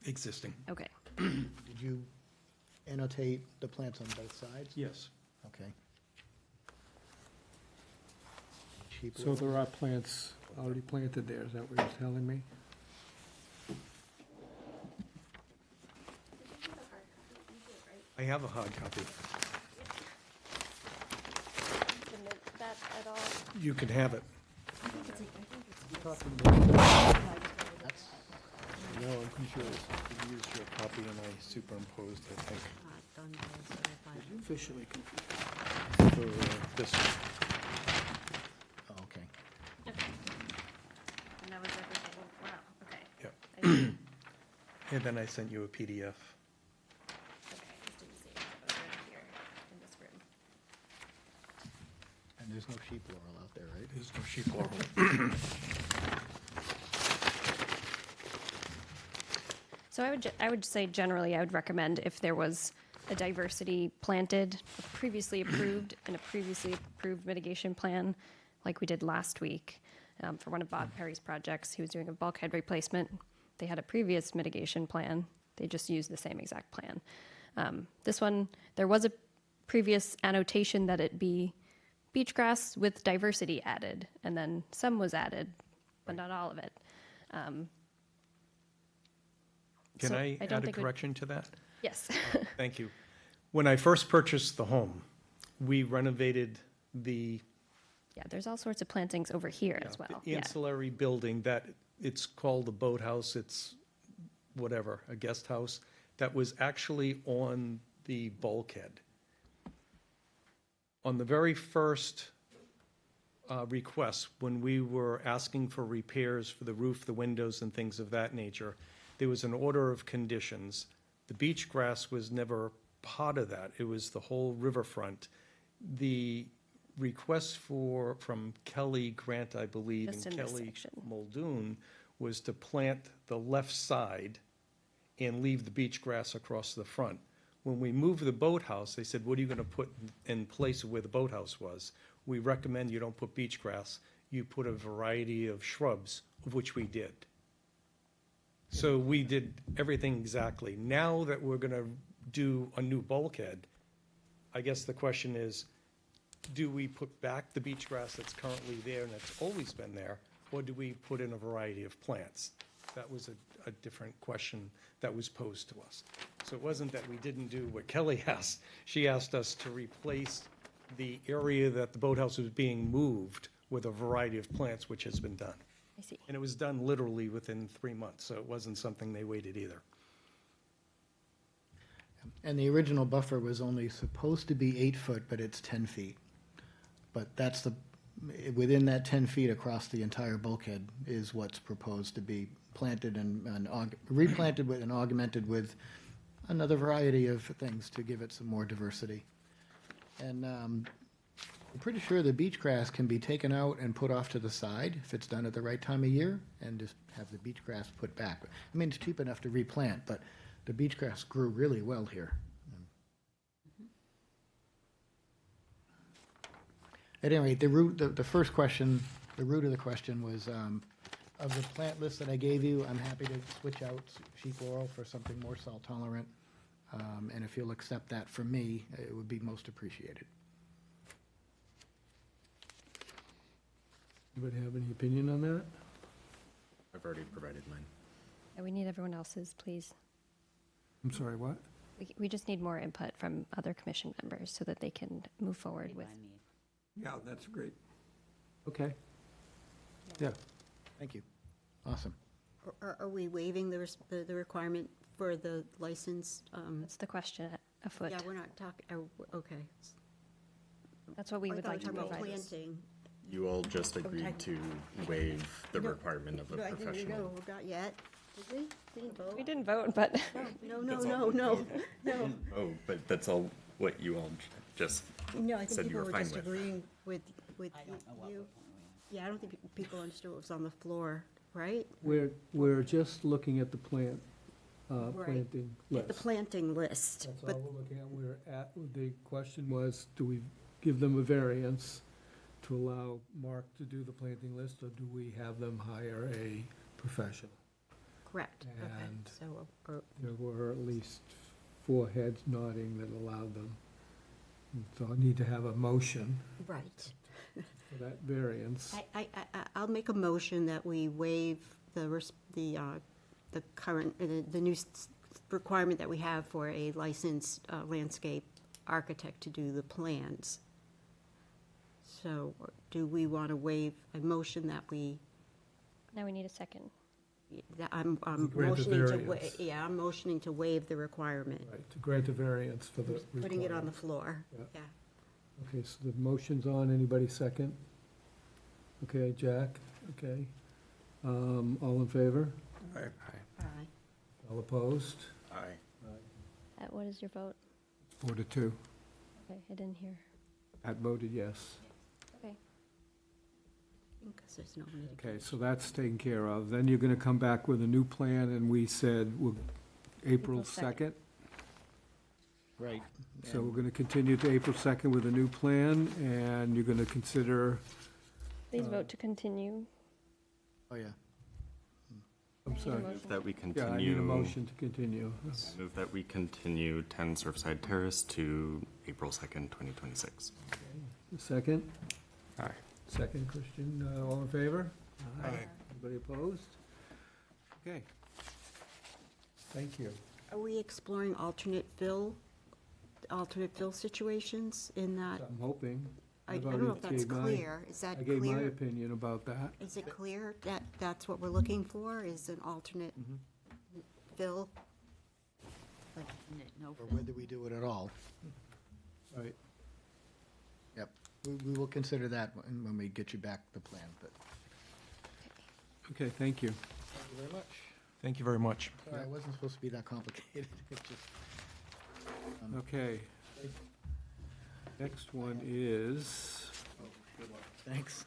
Speaker 16: existing.
Speaker 4: okay.
Speaker 12: Did you annotate the plants on both sides?
Speaker 16: Yes.
Speaker 12: Okay. Cheap
Speaker 3: So there are plants already planted there, is that what you're telling me?
Speaker 16: I have a hard copy.
Speaker 4: Submit that at all?
Speaker 16: You can have it. No, I'm confused. You used your copy and I superimposed, I think,
Speaker 9: Done by certified.
Speaker 3: Officially confused.
Speaker 16: for this one.
Speaker 12: Oh, okay.
Speaker 4: And that was everything, wow, okay.
Speaker 16: Yep.
Speaker 4: I didn't-
Speaker 16: And then I sent you a PDF.
Speaker 4: Okay, I just didn't see it.
Speaker 12: And there's no sheep laurel out there, right?
Speaker 16: There's no sheep laurel.
Speaker 4: So I would say generally, I would recommend if there was a diversity planted, previously approved, and a previously approved mitigation plan, like we did last week for one of Bob Perry's projects. He was doing a bulkhead replacement. They had a previous mitigation plan. They just used the same exact plan. This one, there was a previous annotation that it be beach grass with diversity added, and then some was added, but not all of it.
Speaker 16: Can
Speaker 4: So
Speaker 16: I
Speaker 4: I don't
Speaker 16: add a
Speaker 4: think we-
Speaker 16: correction to that?
Speaker 4: Yes.
Speaker 16: Thank you. When I first purchased the home, we renovated the
Speaker 4: Yeah, there's all sorts of plantings over here as well.
Speaker 16: the
Speaker 4: Yeah.
Speaker 16: ancillary building that, it's called a boathouse, it's whatever, a guest house, that was actually on the bulkhead. On the very first request, when we were asking for repairs for the roof, the windows, and things of that nature, there was an order of conditions. The beach grass was never part of that. It was the whole riverfront. The request from Kelly Grant, I believe,
Speaker 4: Just
Speaker 16: and
Speaker 4: in this
Speaker 16: Kelly
Speaker 4: section.
Speaker 16: Muldoon, was to plant the left side and leave the beach grass across the front. When we moved the boathouse, they said, what are you gonna put in place of where the boathouse was? We recommend you don't put beach grass, you put a variety of shrubs, of which we did. So we did everything exactly. Now that we're gonna do a new bulkhead, I guess the question is, do we put back the beach grass that's currently there and that's always been there, or do we put in a variety of plants? That was a different question that was posed to us. So it wasn't that we didn't do what Kelly asked. She asked us to replace the area that the boathouse was being moved with a variety of plants, which has been done.
Speaker 4: I see.
Speaker 16: And it was done literally within 3 months, so it wasn't something they waited either.
Speaker 12: And the original buffer was only supposed to be 8 foot, but it's 10 feet. But that's within that 10 feet across the entire bulkhead is what's proposed to be planted and replanted with and augmented with another variety of things to give it some more diversity. And I'm pretty sure the beach grass can be taken out and put off to the side if it's done at the right time of year, and just have the beach grass put back. I mean, it's cheap enough to replant, but the beach grass grew really well here. At any rate, the first question, the root of the question was, of the plant list that I gave you, I'm happy to switch out sheep laurel for something more salt tolerant. And if you'll accept that from me, it would be most appreciated.
Speaker 3: Anybody have any opinion on that?
Speaker 5: I've already provided mine.
Speaker 4: Yeah, we need everyone else's, please.
Speaker 3: I'm sorry, what?
Speaker 4: We just need more input from other commission members so that they can move forward with.
Speaker 10: Yeah, that's great.
Speaker 3: Okay. Yeah.
Speaker 12: Thank you. Awesome.
Speaker 9: Are we waiving the requirement for the license?
Speaker 4: That's the question afoot.
Speaker 9: Yeah, we're not talking, okay.
Speaker 4: That's what we
Speaker 9: I
Speaker 4: would
Speaker 9: thought
Speaker 4: like to
Speaker 9: we were talking about
Speaker 4: provide.
Speaker 9: planting.
Speaker 5: You all just agreed to waive the
Speaker 9: No,
Speaker 5: requirement of a
Speaker 9: No, I didn't,
Speaker 5: professional.
Speaker 9: no, not yet. Did we? Didn't vote?
Speaker 4: We didn't vote, but
Speaker 9: No,
Speaker 5: That's
Speaker 9: no,
Speaker 5: all
Speaker 9: no,
Speaker 5: we
Speaker 9: no, no.
Speaker 5: Oh, but that's all what you all just
Speaker 9: No, I
Speaker 5: said
Speaker 9: think
Speaker 5: you
Speaker 9: people
Speaker 5: were
Speaker 9: were
Speaker 5: fine
Speaker 9: just
Speaker 5: with.
Speaker 9: agreeing with you. Yeah, I don't think people understood what was on the floor, right?
Speaker 3: We're just looking at the planting
Speaker 9: At the
Speaker 3: list.
Speaker 9: planting list,
Speaker 3: That's
Speaker 9: but
Speaker 3: all we're looking at. The question was, do we give them a variance to allow Mark to do the planting list, or do we have them hire a professional?
Speaker 9: correct, okay.
Speaker 3: And
Speaker 9: So,
Speaker 3: there were at least 4 heads nodding that allowed them. And so I need to have a motion
Speaker 9: right.
Speaker 3: for that variance.
Speaker 9: I'll make a motion that we waive the current, the new requirement that we have for a licensed landscape architect to do the plans. So do we want to waive a motion that
Speaker 4: now we need a second.
Speaker 9: I'm
Speaker 3: Grant the
Speaker 9: motioning to,
Speaker 3: variance.
Speaker 9: yeah, I'm motioning to waive the requirement.
Speaker 3: Right, to grant a variance for the
Speaker 9: Putting it on the
Speaker 3: requirement.
Speaker 9: floor,
Speaker 3: Yeah.
Speaker 9: yeah.
Speaker 3: Okay, so the motion's on. Anybody second? Okay, Jack, okay. All in favor?
Speaker 10: Aye.
Speaker 9: Aye.
Speaker 3: All opposed?
Speaker 5: Aye.
Speaker 4: What is your vote?
Speaker 3: 4 to 2.
Speaker 4: Okay, I didn't hear.
Speaker 3: Pat voted yes.
Speaker 4: Okay,
Speaker 9: Because there's no mitigation.
Speaker 3: Okay, so that's taken care of. Then you're gonna come back with a new plan, and we said, April
Speaker 4: April
Speaker 3: 2nd?
Speaker 12: Right.
Speaker 3: So we're gonna continue to April 2nd with a new plan, and you're gonna consider,
Speaker 4: Please vote to continue.
Speaker 12: Oh, yeah.
Speaker 3: I'm sorry.
Speaker 5: Move that we
Speaker 3: Yeah, I need
Speaker 5: continue.
Speaker 3: a motion to continue.
Speaker 5: Move that we continue 10 Surfside Terrace to April 2nd, 2026.
Speaker 3: Second?
Speaker 13: Aye.
Speaker 3: Second, Christian, all in favor? Aye. Anybody opposed? Okay. Thank you.
Speaker 9: Are we exploring alternate fill situations in that?
Speaker 3: I'm hoping.
Speaker 9: I
Speaker 3: I've
Speaker 9: don't know if
Speaker 3: already
Speaker 9: that's
Speaker 3: gave my-
Speaker 9: clear. Is that
Speaker 3: I gave my
Speaker 9: clear?
Speaker 3: opinion about that.
Speaker 9: Is it clear that that's what we're looking for, is an alternate fill?
Speaker 2: But no
Speaker 12: Or
Speaker 2: fill.
Speaker 12: whether we do it at all.
Speaker 3: Right.
Speaker 12: Yep. We will consider that when we get you back the plan, but
Speaker 3: Okay, thank you.
Speaker 12: thank you very much.
Speaker 16: Thank you very much.
Speaker 12: Sorry, it wasn't supposed to be that complicated. It's just,
Speaker 3: Okay. Next one is,
Speaker 12: thanks.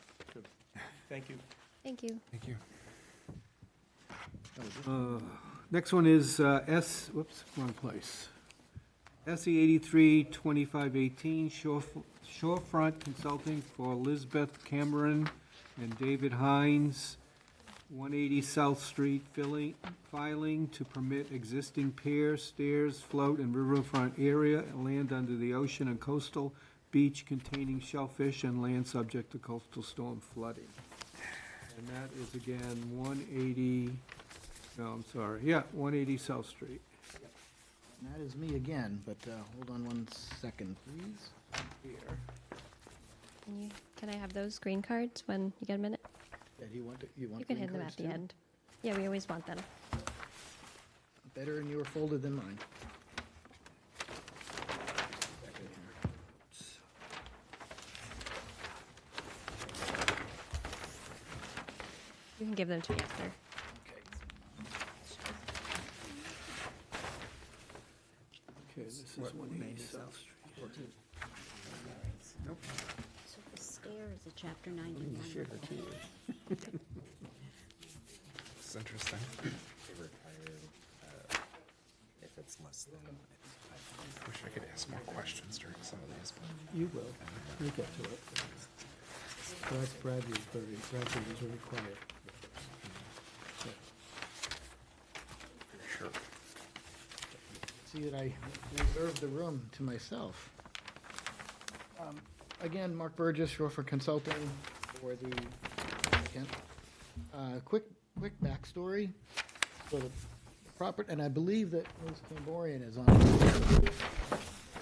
Speaker 16: Thank you.
Speaker 4: Thank you.
Speaker 13: Thank you.
Speaker 3: next one is wrong place. SE 83-2518, Shorefront Consulting for Elizabeth Cameron and David Hines, 180 South Street, filing to permit existing pier, stairs, float, and riverfront area, land under the ocean and coastal beach containing shellfish and land subject to coastal storm flooding. And that is again 180, no, I'm sorry, yeah, 180 South Street.
Speaker 12: And that is me again, but hold on one second, please.
Speaker 3: Here.
Speaker 4: Can I have those green cards when you get a minute?
Speaker 12: Yeah, do you want
Speaker 4: You can
Speaker 12: green
Speaker 4: hand them
Speaker 12: cards
Speaker 4: at the
Speaker 12: too?
Speaker 4: end. Yeah, we always want them.
Speaker 12: Better in your folder than mine.
Speaker 4: You can give them to me after.
Speaker 3: Okay, this is 180 South Street.
Speaker 2: So the stair is a chapter 91.
Speaker 13: It's interesting.
Speaker 5: If it's less than.
Speaker 13: Wish I could ask more questions during some of these, but
Speaker 3: You will, we'll get to it. Bradley's very quiet.
Speaker 13: sure.
Speaker 12: See that I reserved the room to myself. Again, Mark Burgess, Shorefront Consulting for the applicant. Quick backstory. So the property, and I believe that Ms. Camborian is on.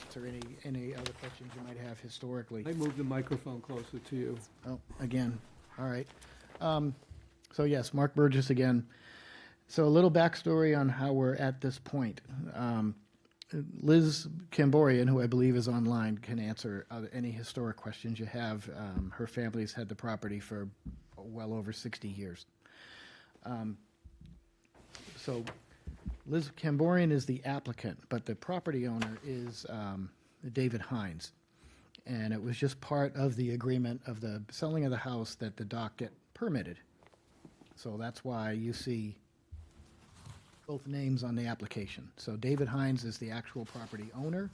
Speaker 12: Answer any other questions you might have historically.
Speaker 3: I moved the microphone closer to you.
Speaker 12: Oh, again, all right. So yes, Mark Burgess again. So a little backstory on how we're at this point. Liz Camborian, who I believe is online, can answer any historic questions you have. Her family's had the property for well over 60 years. So Liz Camborian is the applicant, but the property owner is David Hines. And it was just part of the agreement of the selling of the house that the dock get permitted. So that's why you see both names on the application. So David Hines is the actual property owner,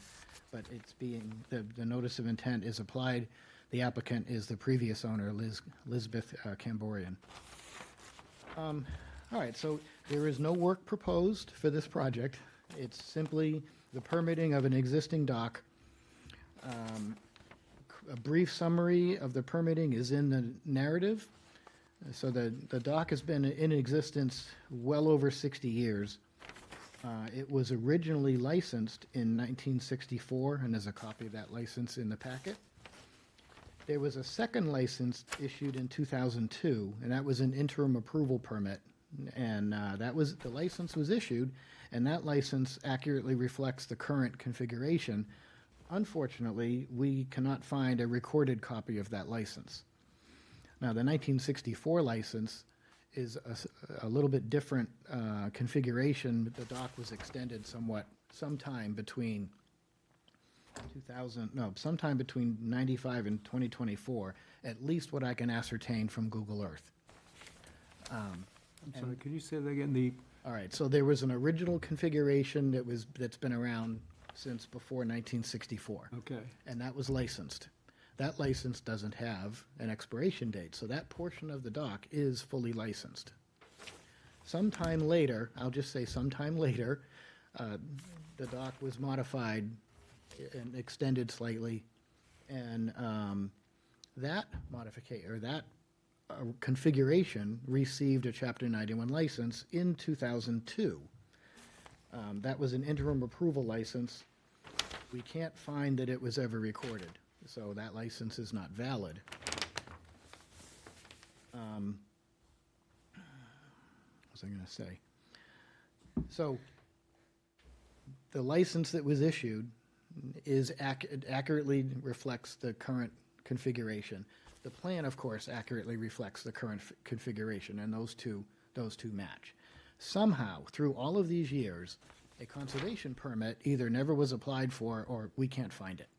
Speaker 12: but it's being, the notice of intent is applied. The applicant is the previous owner, Elizabeth Camborian. All right, so there is no work proposed for this project. It's simply the permitting of an existing dock. A brief summary of the permitting is in the narrative. So the dock has been in existence well over 60 years. It was originally licensed in 1964, and there's a copy of that license in the packet. There was a second license issued in 2002, and that was an interim approval permit. And the license was issued, and that license accurately reflects the current configuration. Unfortunately, we cannot find a recorded copy of that license. Now, the 1964 license is a little bit different configuration. The dock was extended sometime between sometime between 95 and 2024, at least what I can ascertain from Google Earth.
Speaker 3: I'm sorry, could you say that again?
Speaker 12: All right, so there was an original configuration that's been around since before 1964.
Speaker 3: Okay.
Speaker 12: And that was licensed. That license doesn't have an expiration date, so that portion of the dock is fully licensed. Sometime later, I'll just say sometime later, the dock was modified and extended slightly, and that modification, or that configuration received a Chapter 91 license in 2002. That was an interim approval license. We can't find that it was ever recorded, so that license is not valid. What was I going to say? So the license that was issued accurately reflects the current configuration. The plan, of course, accurately reflects the current configuration, and those two match. Somehow, through all of these years, a conservation permit either never was applied for or we can't find it.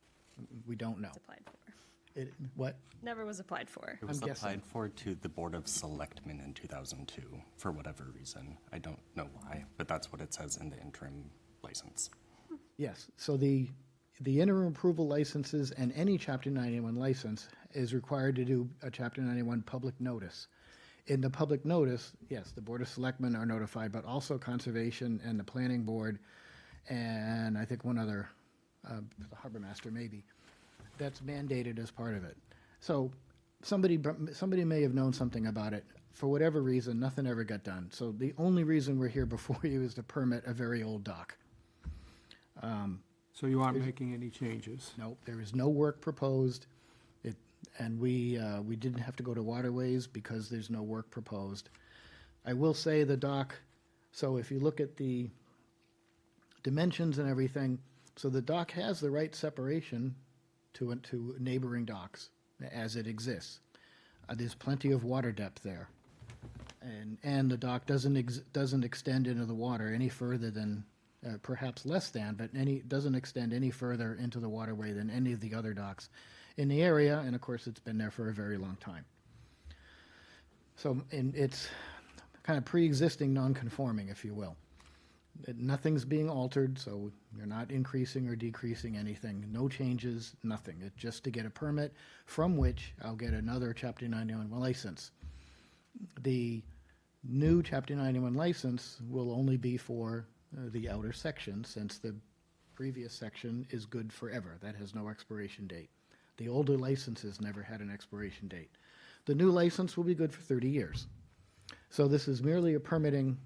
Speaker 12: We don't know.
Speaker 4: Applied for.
Speaker 12: What?
Speaker 4: Never was applied for.
Speaker 5: It was
Speaker 12: I'm guessing.
Speaker 5: applied for to the Board of Selectmen in 2002, for whatever reason. I don't know why, but that's what it says in the interim license.
Speaker 12: Yes, so the interim approval licenses and any Chapter 91 license is required to do a Chapter 91 public notice. In the public notice, yes, the Board of Selectmen are notified, but also Conservation and the Planning Board, and I think one other, the Harbor Master maybe. That's mandated as part of it. So somebody may have known something about it. For whatever reason, nothing ever got done. So the only reason we're here before you is to permit a very old dock.
Speaker 3: So you aren't making any changes?
Speaker 12: No, there is no work proposed. And we didn't have to go to Waterways because there's no work proposed. I will say the dock, so if you look at the dimensions and everything, so the dock has the right separation to neighboring docks as it exists. There's plenty of water depth there. And the dock doesn't extend into the water any further than, perhaps less than, but doesn't extend any further into the waterway than any of the other docks in the area, and of course, it's been there for a very long time. So, and it's kind of pre-existing non-conforming, if you will. Nothing's being altered, so you're not increasing or decreasing anything. No changes, nothing. It's just to get a permit from which I'll get another Chapter 91 license. The new Chapter 91 license will only be for the outer section, since the previous section is good forever. That has no expiration date. The older licenses never had an expiration date. The new license will be good for 30 years. So this is merely a permitting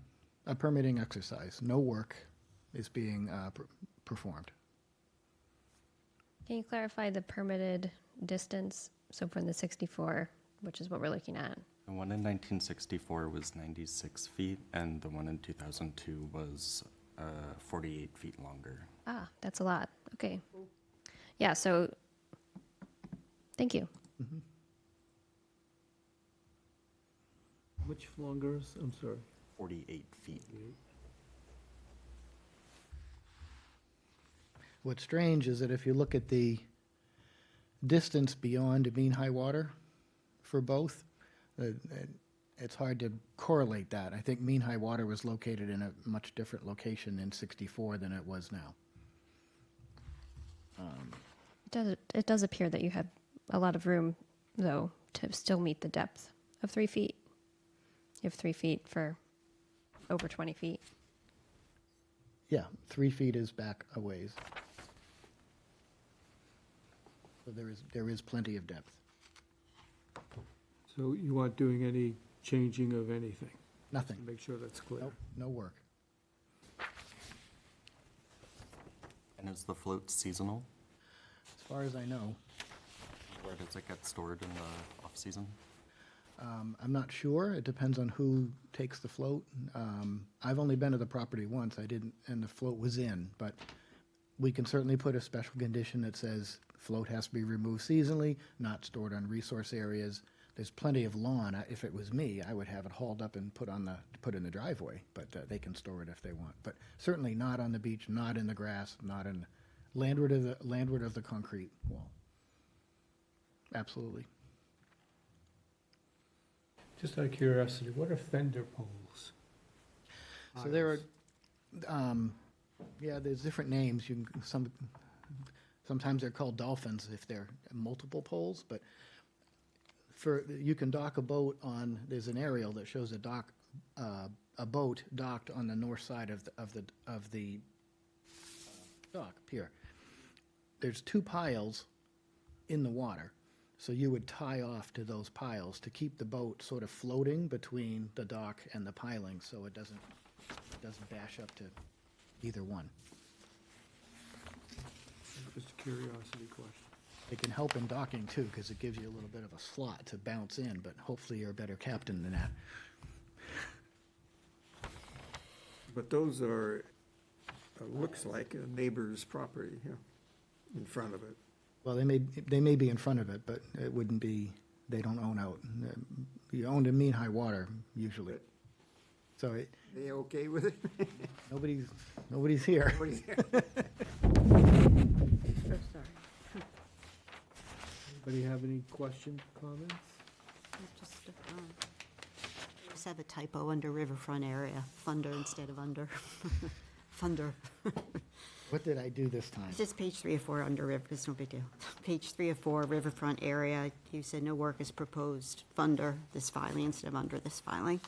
Speaker 12: exercise. No work is being performed.
Speaker 4: Can you clarify the permitted distance? So from the 64, which is what we're looking at.
Speaker 5: The one in 1964 was 96 feet, and the one in 2002 was 48 feet longer.
Speaker 4: Ah, that's a lot. Okay. Yeah, so, thank you.
Speaker 3: Which longer? I'm sorry.
Speaker 5: 48 feet.
Speaker 12: What's strange is that if you look at the distance beyond mean high water for both, it's hard to correlate that. I think mean high water was located in a much different location in 64 than it was now.
Speaker 4: It does appear that you have a lot of room, though, to still meet the depth of 3 feet. You have 3 feet for over 20 feet.
Speaker 12: Yeah, 3 feet is back a ways. So there is plenty of depth.
Speaker 3: So you aren't doing any changing of anything?
Speaker 12: Nothing.
Speaker 3: Make sure that's clear.
Speaker 12: Nope, no work.
Speaker 5: And is the float seasonal?
Speaker 12: As far as I know.
Speaker 5: Where does it get stored in the off-season?
Speaker 12: I'm not sure. It depends on who takes the float. I've only been to the property once. I didn't, and the float was in, but we can certainly put a special condition that says float has to be removed seasonally, not stored on resource areas. There's plenty of lawn. If it was me, I would have it hauled up and put in the driveway, but they can store it if they want. But certainly not on the beach, not in the grass, not in landward of the concrete wall. Absolutely.
Speaker 3: Just out of curiosity, what are fender poles?
Speaker 12: So there are, yeah, there's different names. Sometimes they're called dolphins if they're multiple poles, but you can dock a boat on, there's an aerial that shows a boat docked on the north side of the dock pier. There's two piles in the water, so you would tie off to those piles to keep the boat sort of floating between the dock and the piling, so it doesn't bash up to either one.
Speaker 3: Just a curiosity question.
Speaker 12: It can help in docking too, because it gives you a little bit of a slot to bounce in, but hopefully you're a better captain than that.
Speaker 10: But those are, looks like a neighbor's property, yeah, in front of it.
Speaker 12: Well, they may be in front of it, but it wouldn't be, they don't own out. You own in mean high water usually. So
Speaker 10: They okay with it?
Speaker 12: nobody's here.
Speaker 10: Nobody's here.
Speaker 2: So sorry.
Speaker 3: Anybody have any questions, comments?
Speaker 9: Just have a typo under riverfront area, thunder instead of under. Thunder.
Speaker 12: What did I do this time?
Speaker 9: It's just page 3 or 4 under river, it's no big deal. Page 3 or 4, riverfront area, you said no work is proposed, thunder this filing instead of under this filing.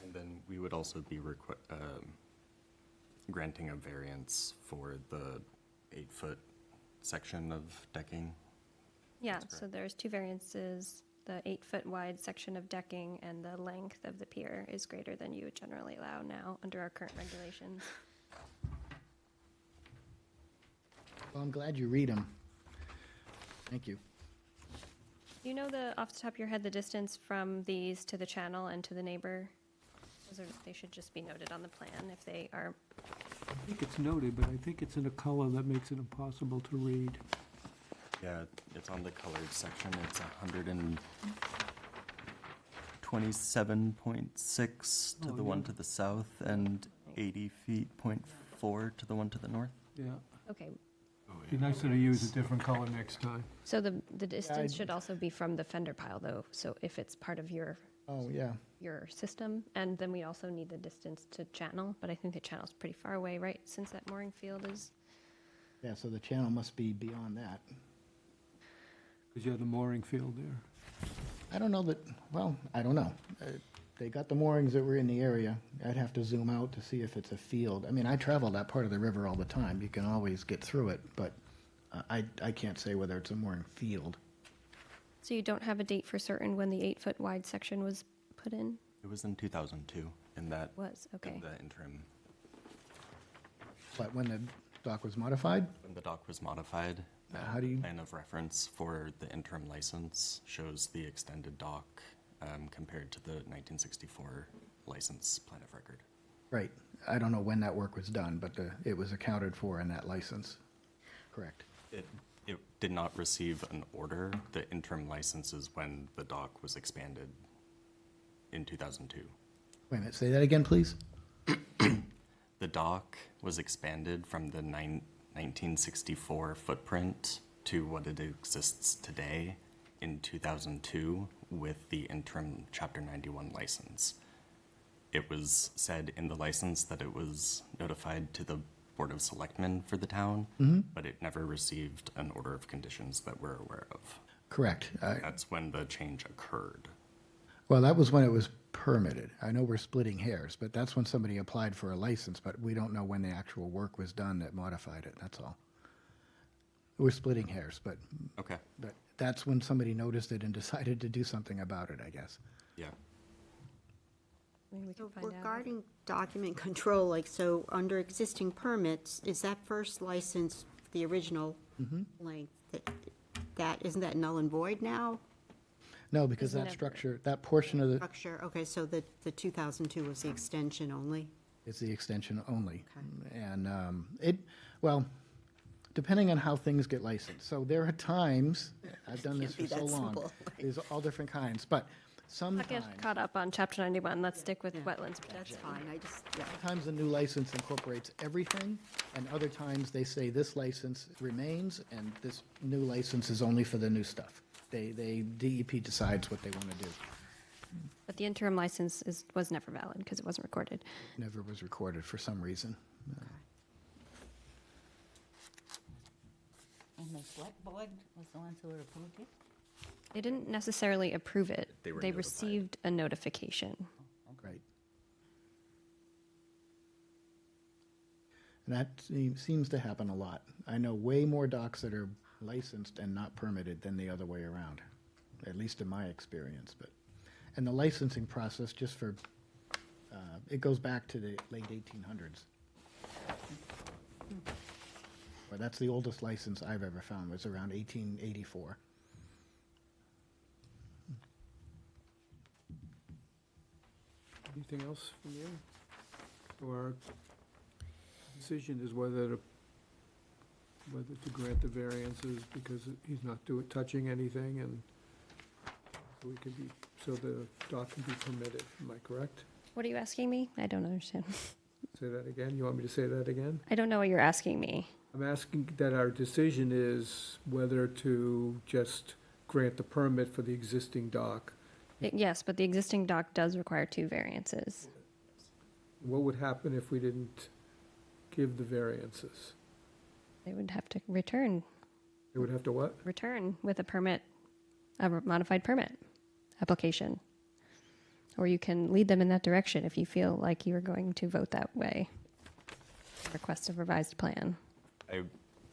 Speaker 5: And then we would also be granting a variance for the 8-foot section of decking.
Speaker 4: Yeah, so there's two variances. The 8-foot wide section of decking and the length of the pier is greater than you would generally allow now under our current regulations.
Speaker 12: Well, I'm glad you read them. Thank you.
Speaker 4: Do you know off the top of your head, the distance from these to the channel and to the neighbor? They should just be noted on the plan if they are.
Speaker 3: I think it's noted, but I think it's in a color that makes it impossible to read.
Speaker 5: Yeah, it's on the colored section. It's 127.6 to the one to the south and 80.4 to the one to the north.
Speaker 3: Yeah.
Speaker 4: Okay,
Speaker 3: Be nicer to use a different color next time.
Speaker 4: so the distance should also be from the fender pile though, so if it's part of your
Speaker 12: Oh, yeah.
Speaker 4: your system, and then we also need the distance to channel, but I think the channel's pretty far away, right, since that mooring field is.
Speaker 12: Yeah, so the channel must be beyond that.
Speaker 3: Because you have the mooring field there.
Speaker 12: I don't know I don't know. They got the moorings that were in the area. I'd have to zoom out to see if it's a field. I mean, I travel that part of the river all the time. You can always get through it, but I can't say whether it's a mooring field.
Speaker 4: So you don't have a date for certain when the 8-foot wide section was put in?
Speaker 5: It was in 2002 in that.
Speaker 4: Was, okay.
Speaker 5: In the interim.
Speaker 12: But when the dock was modified?
Speaker 5: When the dock was modified,
Speaker 12: How do you?
Speaker 5: plan of reference for the interim license shows the extended dock compared to the 1964 license plan of record.
Speaker 12: Right. I don't know when that work was done, but it was accounted for in that license. Correct.
Speaker 5: It did not receive an order. The interim license is when the dock was expanded in 2002.
Speaker 12: Wait a minute, say that again, please?
Speaker 5: The dock was expanded from the 1964 footprint to what it exists today in 2002 with the interim Chapter 91 license. It was said in the license that it was notified to the Board of Selectmen for the town, but it never received an order of conditions that we're aware of.
Speaker 12: Correct.
Speaker 5: That's when the change occurred.
Speaker 12: Well, that was when it was permitted. I know we're splitting hairs, but that's when somebody applied for a license, but we don't know when the actual work was done that modified it, that's all. We're splitting hairs, but.
Speaker 5: Okay.
Speaker 12: But that's when somebody noticed it and decided to do something about it, I guess.
Speaker 5: Yeah.
Speaker 4: Maybe we can
Speaker 9: So
Speaker 4: find out.
Speaker 9: regarding document control, like, so under existing permits, is that first license the original length? Isn't that null and void now?
Speaker 12: No, because
Speaker 4: Isn't
Speaker 12: that
Speaker 4: it-
Speaker 12: structure, that portion of the,
Speaker 9: Structure, okay, so the 2002 was the extension only?
Speaker 12: it's the extension only.
Speaker 9: Okay.
Speaker 12: And well, depending on how things get licensed. So there are times, I've done this for
Speaker 9: Can't be
Speaker 12: so
Speaker 9: that
Speaker 12: long,
Speaker 9: simple.
Speaker 12: there's all different kinds. But
Speaker 4: I'll
Speaker 12: sometimes,
Speaker 4: get caught up on chapter 91. Let's stick with wetlands
Speaker 9: That's
Speaker 4: protection.
Speaker 9: fine, I just, yeah.
Speaker 12: sometimes the new license incorporates everything, and other times they say this license remains, and this new license is only for the new stuff. DEP decides what they want to do.
Speaker 4: But the interim license was never valid because it wasn't recorded.
Speaker 12: Never was recorded for some reason.
Speaker 2: And the select board was the ones who were approved it?
Speaker 4: They didn't necessarily approve it.
Speaker 5: They were
Speaker 4: They
Speaker 5: notified.
Speaker 4: received a notification.
Speaker 12: Right. And that seems to happen a lot. I know way more docks that are licensed and not permitted than the other way around, at least in my experience. And the licensing process, just for, it goes back to the late 1800s. Well, that's the oldest license I've ever found, was around 1884.
Speaker 3: Anything else from you? So our decision is whether to grant the variances because he's not touching anything and so the dock can be permitted, am I correct?
Speaker 4: What are you asking me? I don't understand.
Speaker 3: Say that again? You want me to say that again?
Speaker 4: I don't know what you're asking me.
Speaker 3: I'm asking that our decision is whether to just grant the permit for the existing dock.
Speaker 4: Yes, but the existing dock does require 2 variances.
Speaker 3: What would happen if we didn't give the variances?
Speaker 4: They would have to return
Speaker 3: They would have to what?
Speaker 4: with a permit, a modified permit application. Or you can lead them in that direction if you feel like you are going to vote that way. Request a revised plan.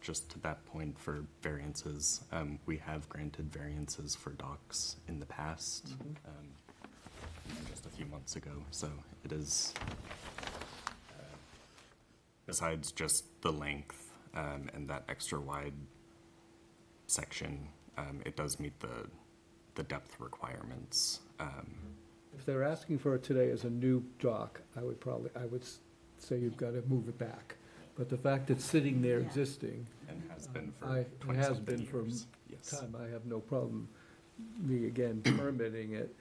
Speaker 5: Just to that point for variances, we have granted variances for docks in the past, just a few months ago. So it is, besides just the length and that extra wide section, it does meet the depth requirements.
Speaker 3: If they're asking for it today as a new dock, I would say you've got to move it back. But the fact it's sitting there existing.
Speaker 5: And has been for
Speaker 3: It
Speaker 5: 20
Speaker 3: has
Speaker 5: something
Speaker 3: been for
Speaker 5: years. Yes.
Speaker 3: time. I have no problem, again, permitting it.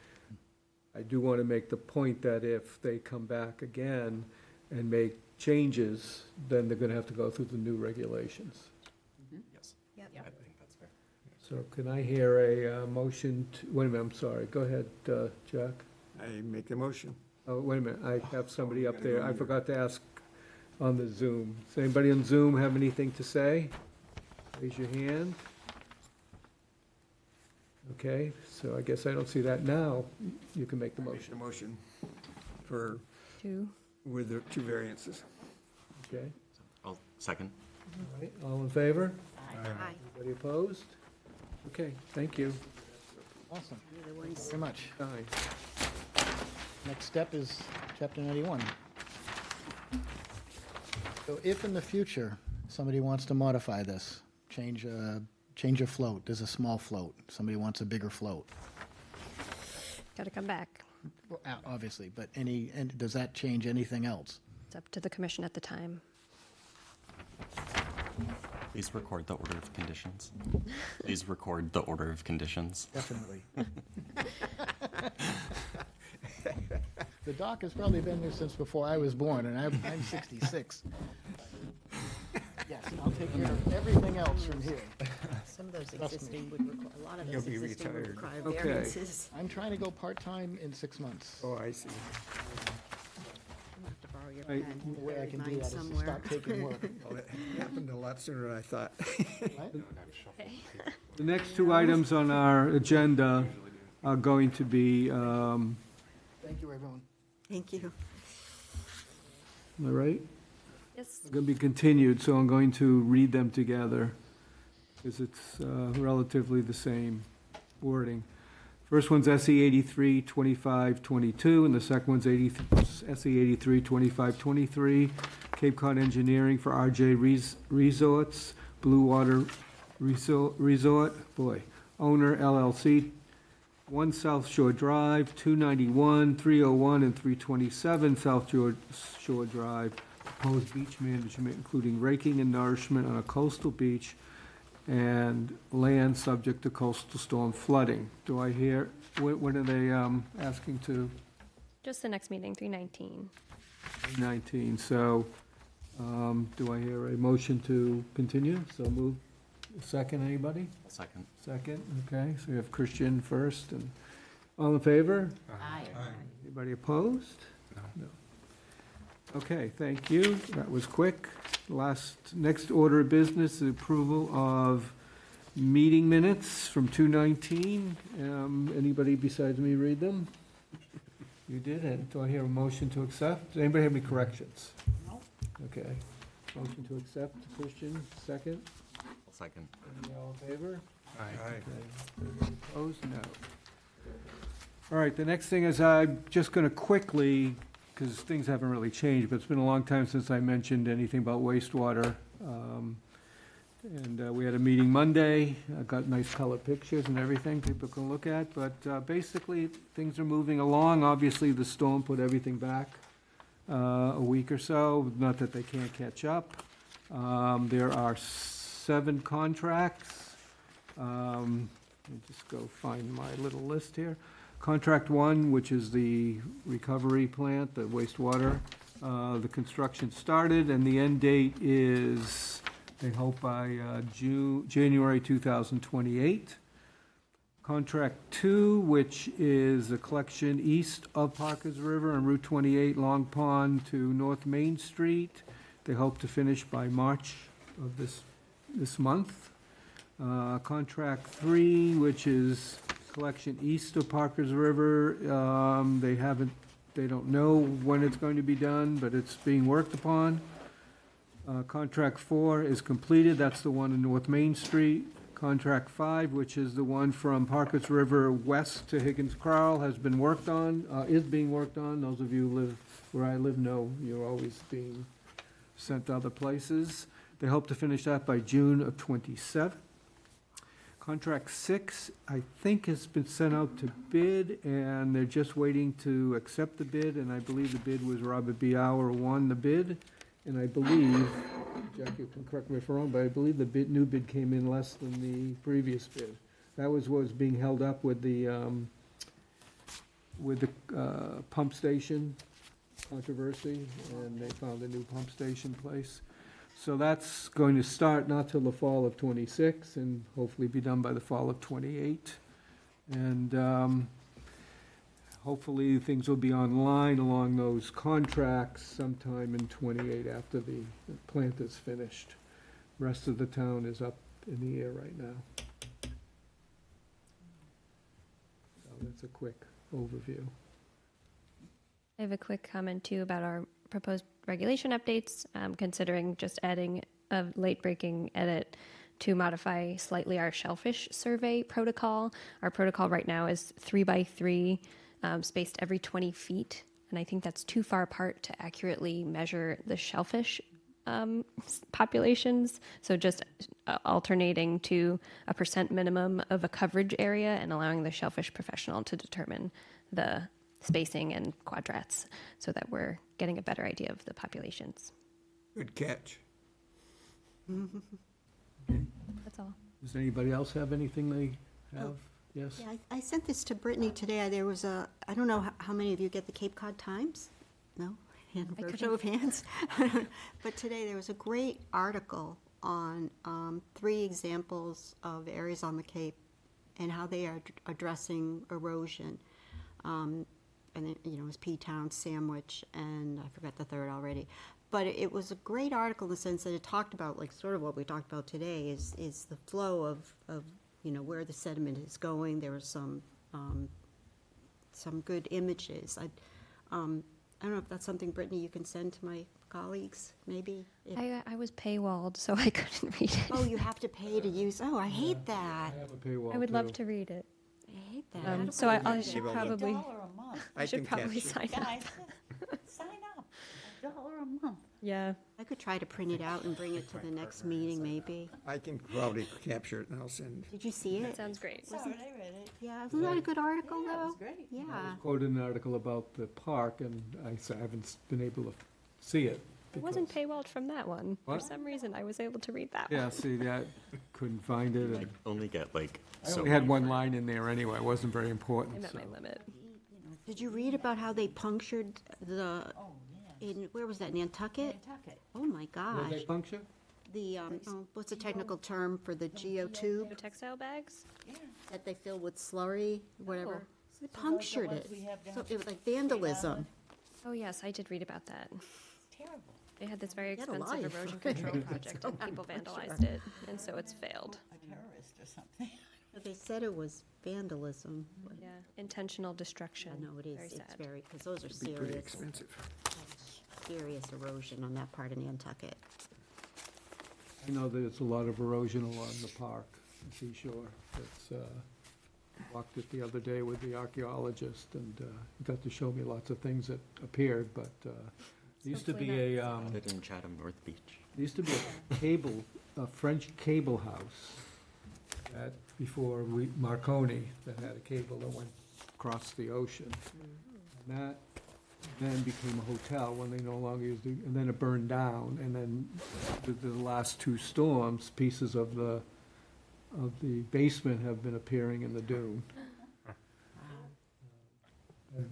Speaker 3: I do want to make the point that if they come back again and make changes, then they're going to have to go through the new regulations.
Speaker 5: Yes.
Speaker 9: Yep.
Speaker 5: I think that's fair.
Speaker 3: So can I hear a motion to, wait a minute, I'm sorry. Go ahead, Jack.
Speaker 10: I make the motion.
Speaker 3: Oh, wait a minute, I have somebody up there. I forgot to ask on the Zoom. Does anybody on Zoom have anything to say? Raise your hand. Okay, so I guess I don't see that now. You can make the
Speaker 10: Make
Speaker 3: motion,
Speaker 10: the motion for,
Speaker 4: 2.
Speaker 10: with the 2 variances.
Speaker 3: okay?
Speaker 5: I'll second.
Speaker 3: All right, all in favor?
Speaker 9: Aye.
Speaker 3: Anybody opposed? Okay, thank you.
Speaker 12: Awesome.
Speaker 9: You're the ones-
Speaker 12: Very much.
Speaker 3: Aye.
Speaker 12: Next step is Chapter 91. So if in the future, somebody wants to modify this, change a float, there's a small float, somebody wants a bigger float,
Speaker 4: Got to come back.
Speaker 12: well, obviously, but and does that change anything else?
Speaker 4: It's up to the commission at the time.
Speaker 5: Please record the order of conditions. Please record the order of conditions.
Speaker 12: Definitely. The dock has probably been there since before I was born, and I'm 66. Yes, I'll take care of everything else from here.
Speaker 9: Some of those
Speaker 12: Trust me.
Speaker 9: existing would require, a lot of
Speaker 10: You'll
Speaker 9: those
Speaker 10: be
Speaker 9: existing would
Speaker 10: retired.
Speaker 9: require
Speaker 3: Okay.
Speaker 9: variances.
Speaker 12: I'm trying to go part-time in 6 months.
Speaker 10: Oh, I see.
Speaker 9: I'll have to borrow your
Speaker 3: Right.
Speaker 9: pen.
Speaker 12: The way I
Speaker 9: Buried
Speaker 12: can do
Speaker 9: mine
Speaker 12: that is to
Speaker 9: somewhere.
Speaker 12: stop taking work.
Speaker 10: Well, it happened a lot sooner than I thought.
Speaker 3: The next 2 items on our agenda are going to be, all
Speaker 12: Thank you, everyone.
Speaker 9: Thank you.
Speaker 3: right?
Speaker 4: Yes.
Speaker 3: Going to be continued, so I'm going to read them together, because it's relatively the same wording. First one's SE 83-2522, and the second one's SE 83-2523, Cape Cod Engineering for RJ Resorts, Blue Water Resort, boy, owner LLC, 1 South Shore Drive, 291, 301, and 327 South Shore Drive. Proposed beach management, including raking and nourishment on a coastal beach and land subject to coastal storm flooding. Do I hear, when are they asking to?
Speaker 4: Just the next meeting, 3/19.
Speaker 3: 19, so do I hear a motion to continue? So move. Second, anybody?
Speaker 5: Second.
Speaker 3: Second, okay, so we have Christian first, and all in favor?
Speaker 2: Aye.
Speaker 3: Anybody opposed? No. Okay, thank you, that was quick. Next order of business, the approval of meeting minutes from 2/19. Anybody besides me read them? You did, and do I hear a motion to accept? Does anybody have any corrections?
Speaker 2: No.
Speaker 3: Okay, motion to accept, Christian, second?
Speaker 5: I'll second.
Speaker 3: All in favor?
Speaker 13: Aye.
Speaker 3: Okay. Opposed? No. All right, the next thing is I'm just going to quickly, because things haven't really changed, but it's been a long time since I mentioned anything about wastewater. And we had a meeting Monday. I got nice color pictures and everything people can look at. But basically, things are moving along. Obviously, the storm put everything back a week or so. Not that they can't catch up. There are 7 contracts. Let me just go find my little list here. Contract 1, which is the recovery plant, the wastewater. The construction started, and the end date is, they hope, by January 2028. Contract 2, which is a collection east of Parkers River on Route 28, Long Pond to North Main Street. They hope to finish by March of this month. Contract 3, which is collection east of Parkers River. They don't know when it's going to be done, but it's being worked upon. Contract 4 is completed. That's the one in North Main Street. Contract 5, which is the one from Parkers River west to Higgins Crowell, has been worked on, is being worked on. Those of you who live where I live know you're always being sent to other places. They hope to finish that by June of '27. Contract 6, I think, has been sent out to bid, and they're just waiting to accept the bid, and I believe the bid was Robert B. Auer won the bid, and I believe, Jack, you can correct me if I'm wrong, but I believe the new bid came in less than the previous bid. That was what was being held up with the pump station controversy, and they found a new pump station place. So that's going to start not till the fall of '26 and hopefully be done by the fall of '28. And hopefully things will be online along those contracts sometime in '28 after the plant is finished. Rest of the town is up in the air right now. So that's a quick overview.
Speaker 4: I have a quick comment too about our proposed regulation updates, considering just adding a late-breaking edit to modify slightly our shellfish survey protocol. Our protocol right now is 3 by 3, spaced every 20 feet, and I think that's too far apart to accurately measure the shellfish populations. So just alternating to a % minimum of a coverage area and allowing the shellfish professional to determine the spacing and quadrats so that we're getting a better idea of the populations.
Speaker 10: Good catch.
Speaker 4: That's all.
Speaker 3: Does anybody else have anything they have? Yes?
Speaker 9: Yeah, I sent this to Brittany today. There was I don't know how many of you get the Cape Cod Times? No? Show of hands. But today there was a great article on 3 examples of areas on the Cape and how they are addressing erosion. And it, it was P-Town, Sandwich, and I forgot the third already. But it was a great article in the sense that it talked about, like, sort of what we talked about today is the flow of where the sediment is going. There were some good images. I don't know if that's something, Brittany, you can send to my colleagues, maybe?
Speaker 4: I was paywalled, so I couldn't read it.
Speaker 9: Oh, you have to pay to use, I hate that.
Speaker 3: I have a paywall,
Speaker 4: I would love
Speaker 3: too.
Speaker 4: to read it.
Speaker 9: I hate that.
Speaker 4: So I should probably,
Speaker 2: $1 a month.
Speaker 4: I should probably sign up.
Speaker 2: Guys, sign up. $1 a month.
Speaker 4: Yeah.
Speaker 9: I could try to print it out and bring it to the next meeting, maybe.
Speaker 10: I can probably capture it and I'll send.
Speaker 9: Did you see
Speaker 4: That
Speaker 9: it?
Speaker 4: sounds great.
Speaker 2: Sorry, I read it.
Speaker 9: Yeah, wasn't that a good article,
Speaker 2: Yeah, it
Speaker 9: though?
Speaker 2: was great.
Speaker 9: Yeah.
Speaker 3: Quoted an article about the park, and I haven't been able to see it,
Speaker 4: It wasn't paywalled from that one.
Speaker 3: What?
Speaker 4: For some reason, I was able to read that
Speaker 3: Yeah,
Speaker 4: one.
Speaker 3: see, that, couldn't find it, and
Speaker 5: Only get like
Speaker 3: I
Speaker 5: so.
Speaker 3: only had one line in there anyway, it wasn't very
Speaker 4: I
Speaker 3: important,
Speaker 4: met
Speaker 3: so.
Speaker 4: my limit.
Speaker 9: Did you read about how they punctured the, in, where was that, Nantucket?
Speaker 2: Nantucket.
Speaker 9: Oh, my
Speaker 3: Were
Speaker 9: gosh.
Speaker 3: they puncture?
Speaker 9: The, what's the technical term for the geotube
Speaker 4: No textile bags?
Speaker 9: that they fill with slurry, whatever?
Speaker 4: Oh.
Speaker 9: They punctured it. So it was like vandalism.
Speaker 4: Oh, yes, I did read about that.
Speaker 2: Terrible.
Speaker 4: They had this very
Speaker 9: Get a
Speaker 4: expensive
Speaker 9: life.
Speaker 4: erosion control project, and people vandalized it, and so it's failed.
Speaker 2: A terrorist or something.
Speaker 9: But they said it was vandalism. but-
Speaker 4: Yeah, intentional destruction.
Speaker 9: I know it is,
Speaker 4: Very
Speaker 9: it's
Speaker 4: sad.
Speaker 9: very, because those are
Speaker 10: Be pretty
Speaker 9: serious,
Speaker 10: expensive.
Speaker 9: serious erosion on that part of Nantucket.
Speaker 3: I know there's a lot of erosion along the park, the seashore. It's, walked it the other day with the archaeologist, and he got to show me lots of things that appeared, but there used to be
Speaker 4: Hopefully
Speaker 3: a,
Speaker 5: It in Chatham North Beach.
Speaker 3: there used to be a French cable house that, before Marconi, that had a cable that went across the ocean. And that then became a hotel when they no longer used it, and then it burned down, and then the last two storms, pieces of the basement have been appearing in the dune.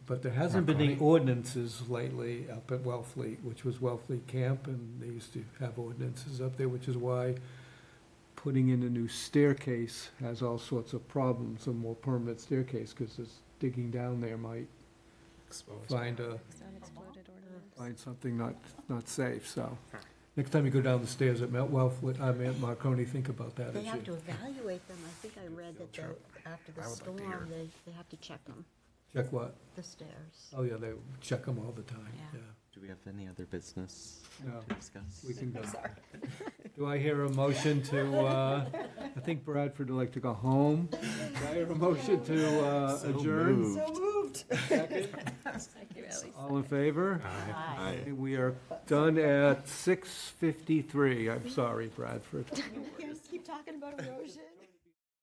Speaker 3: But there hasn't been any ordinances lately up at Wellfleet, which was Wellfleet Camp, and they used to have ordinances up there, which is why putting in a new staircase has all sorts of problems, a more permanent staircase, because this digging down there might find something not safe, so. Next time you go down the stairs at Wellfleet, Marconi, think about that.
Speaker 9: They
Speaker 3: as
Speaker 9: have
Speaker 3: you-
Speaker 9: to evaluate them. I think I read that after the storm, they have to check them,
Speaker 3: Check what?
Speaker 9: the stairs.
Speaker 3: Oh, yeah, they check them all the time,
Speaker 9: Yeah.
Speaker 3: yeah.
Speaker 5: Do we have any other business
Speaker 3: No.
Speaker 5: to discuss?
Speaker 3: We can go. Do I hear a motion to, I think Bradford would like to go home. Do I hear a motion to adjourn?
Speaker 5: moved.
Speaker 2: So moved.
Speaker 3: Second?
Speaker 4: Thank you, Ellie.
Speaker 3: All in favor?
Speaker 5: Aye.
Speaker 3: Okay, we are done at 6:53. I'm sorry, Bradford.
Speaker 2: Keep talking about erosion.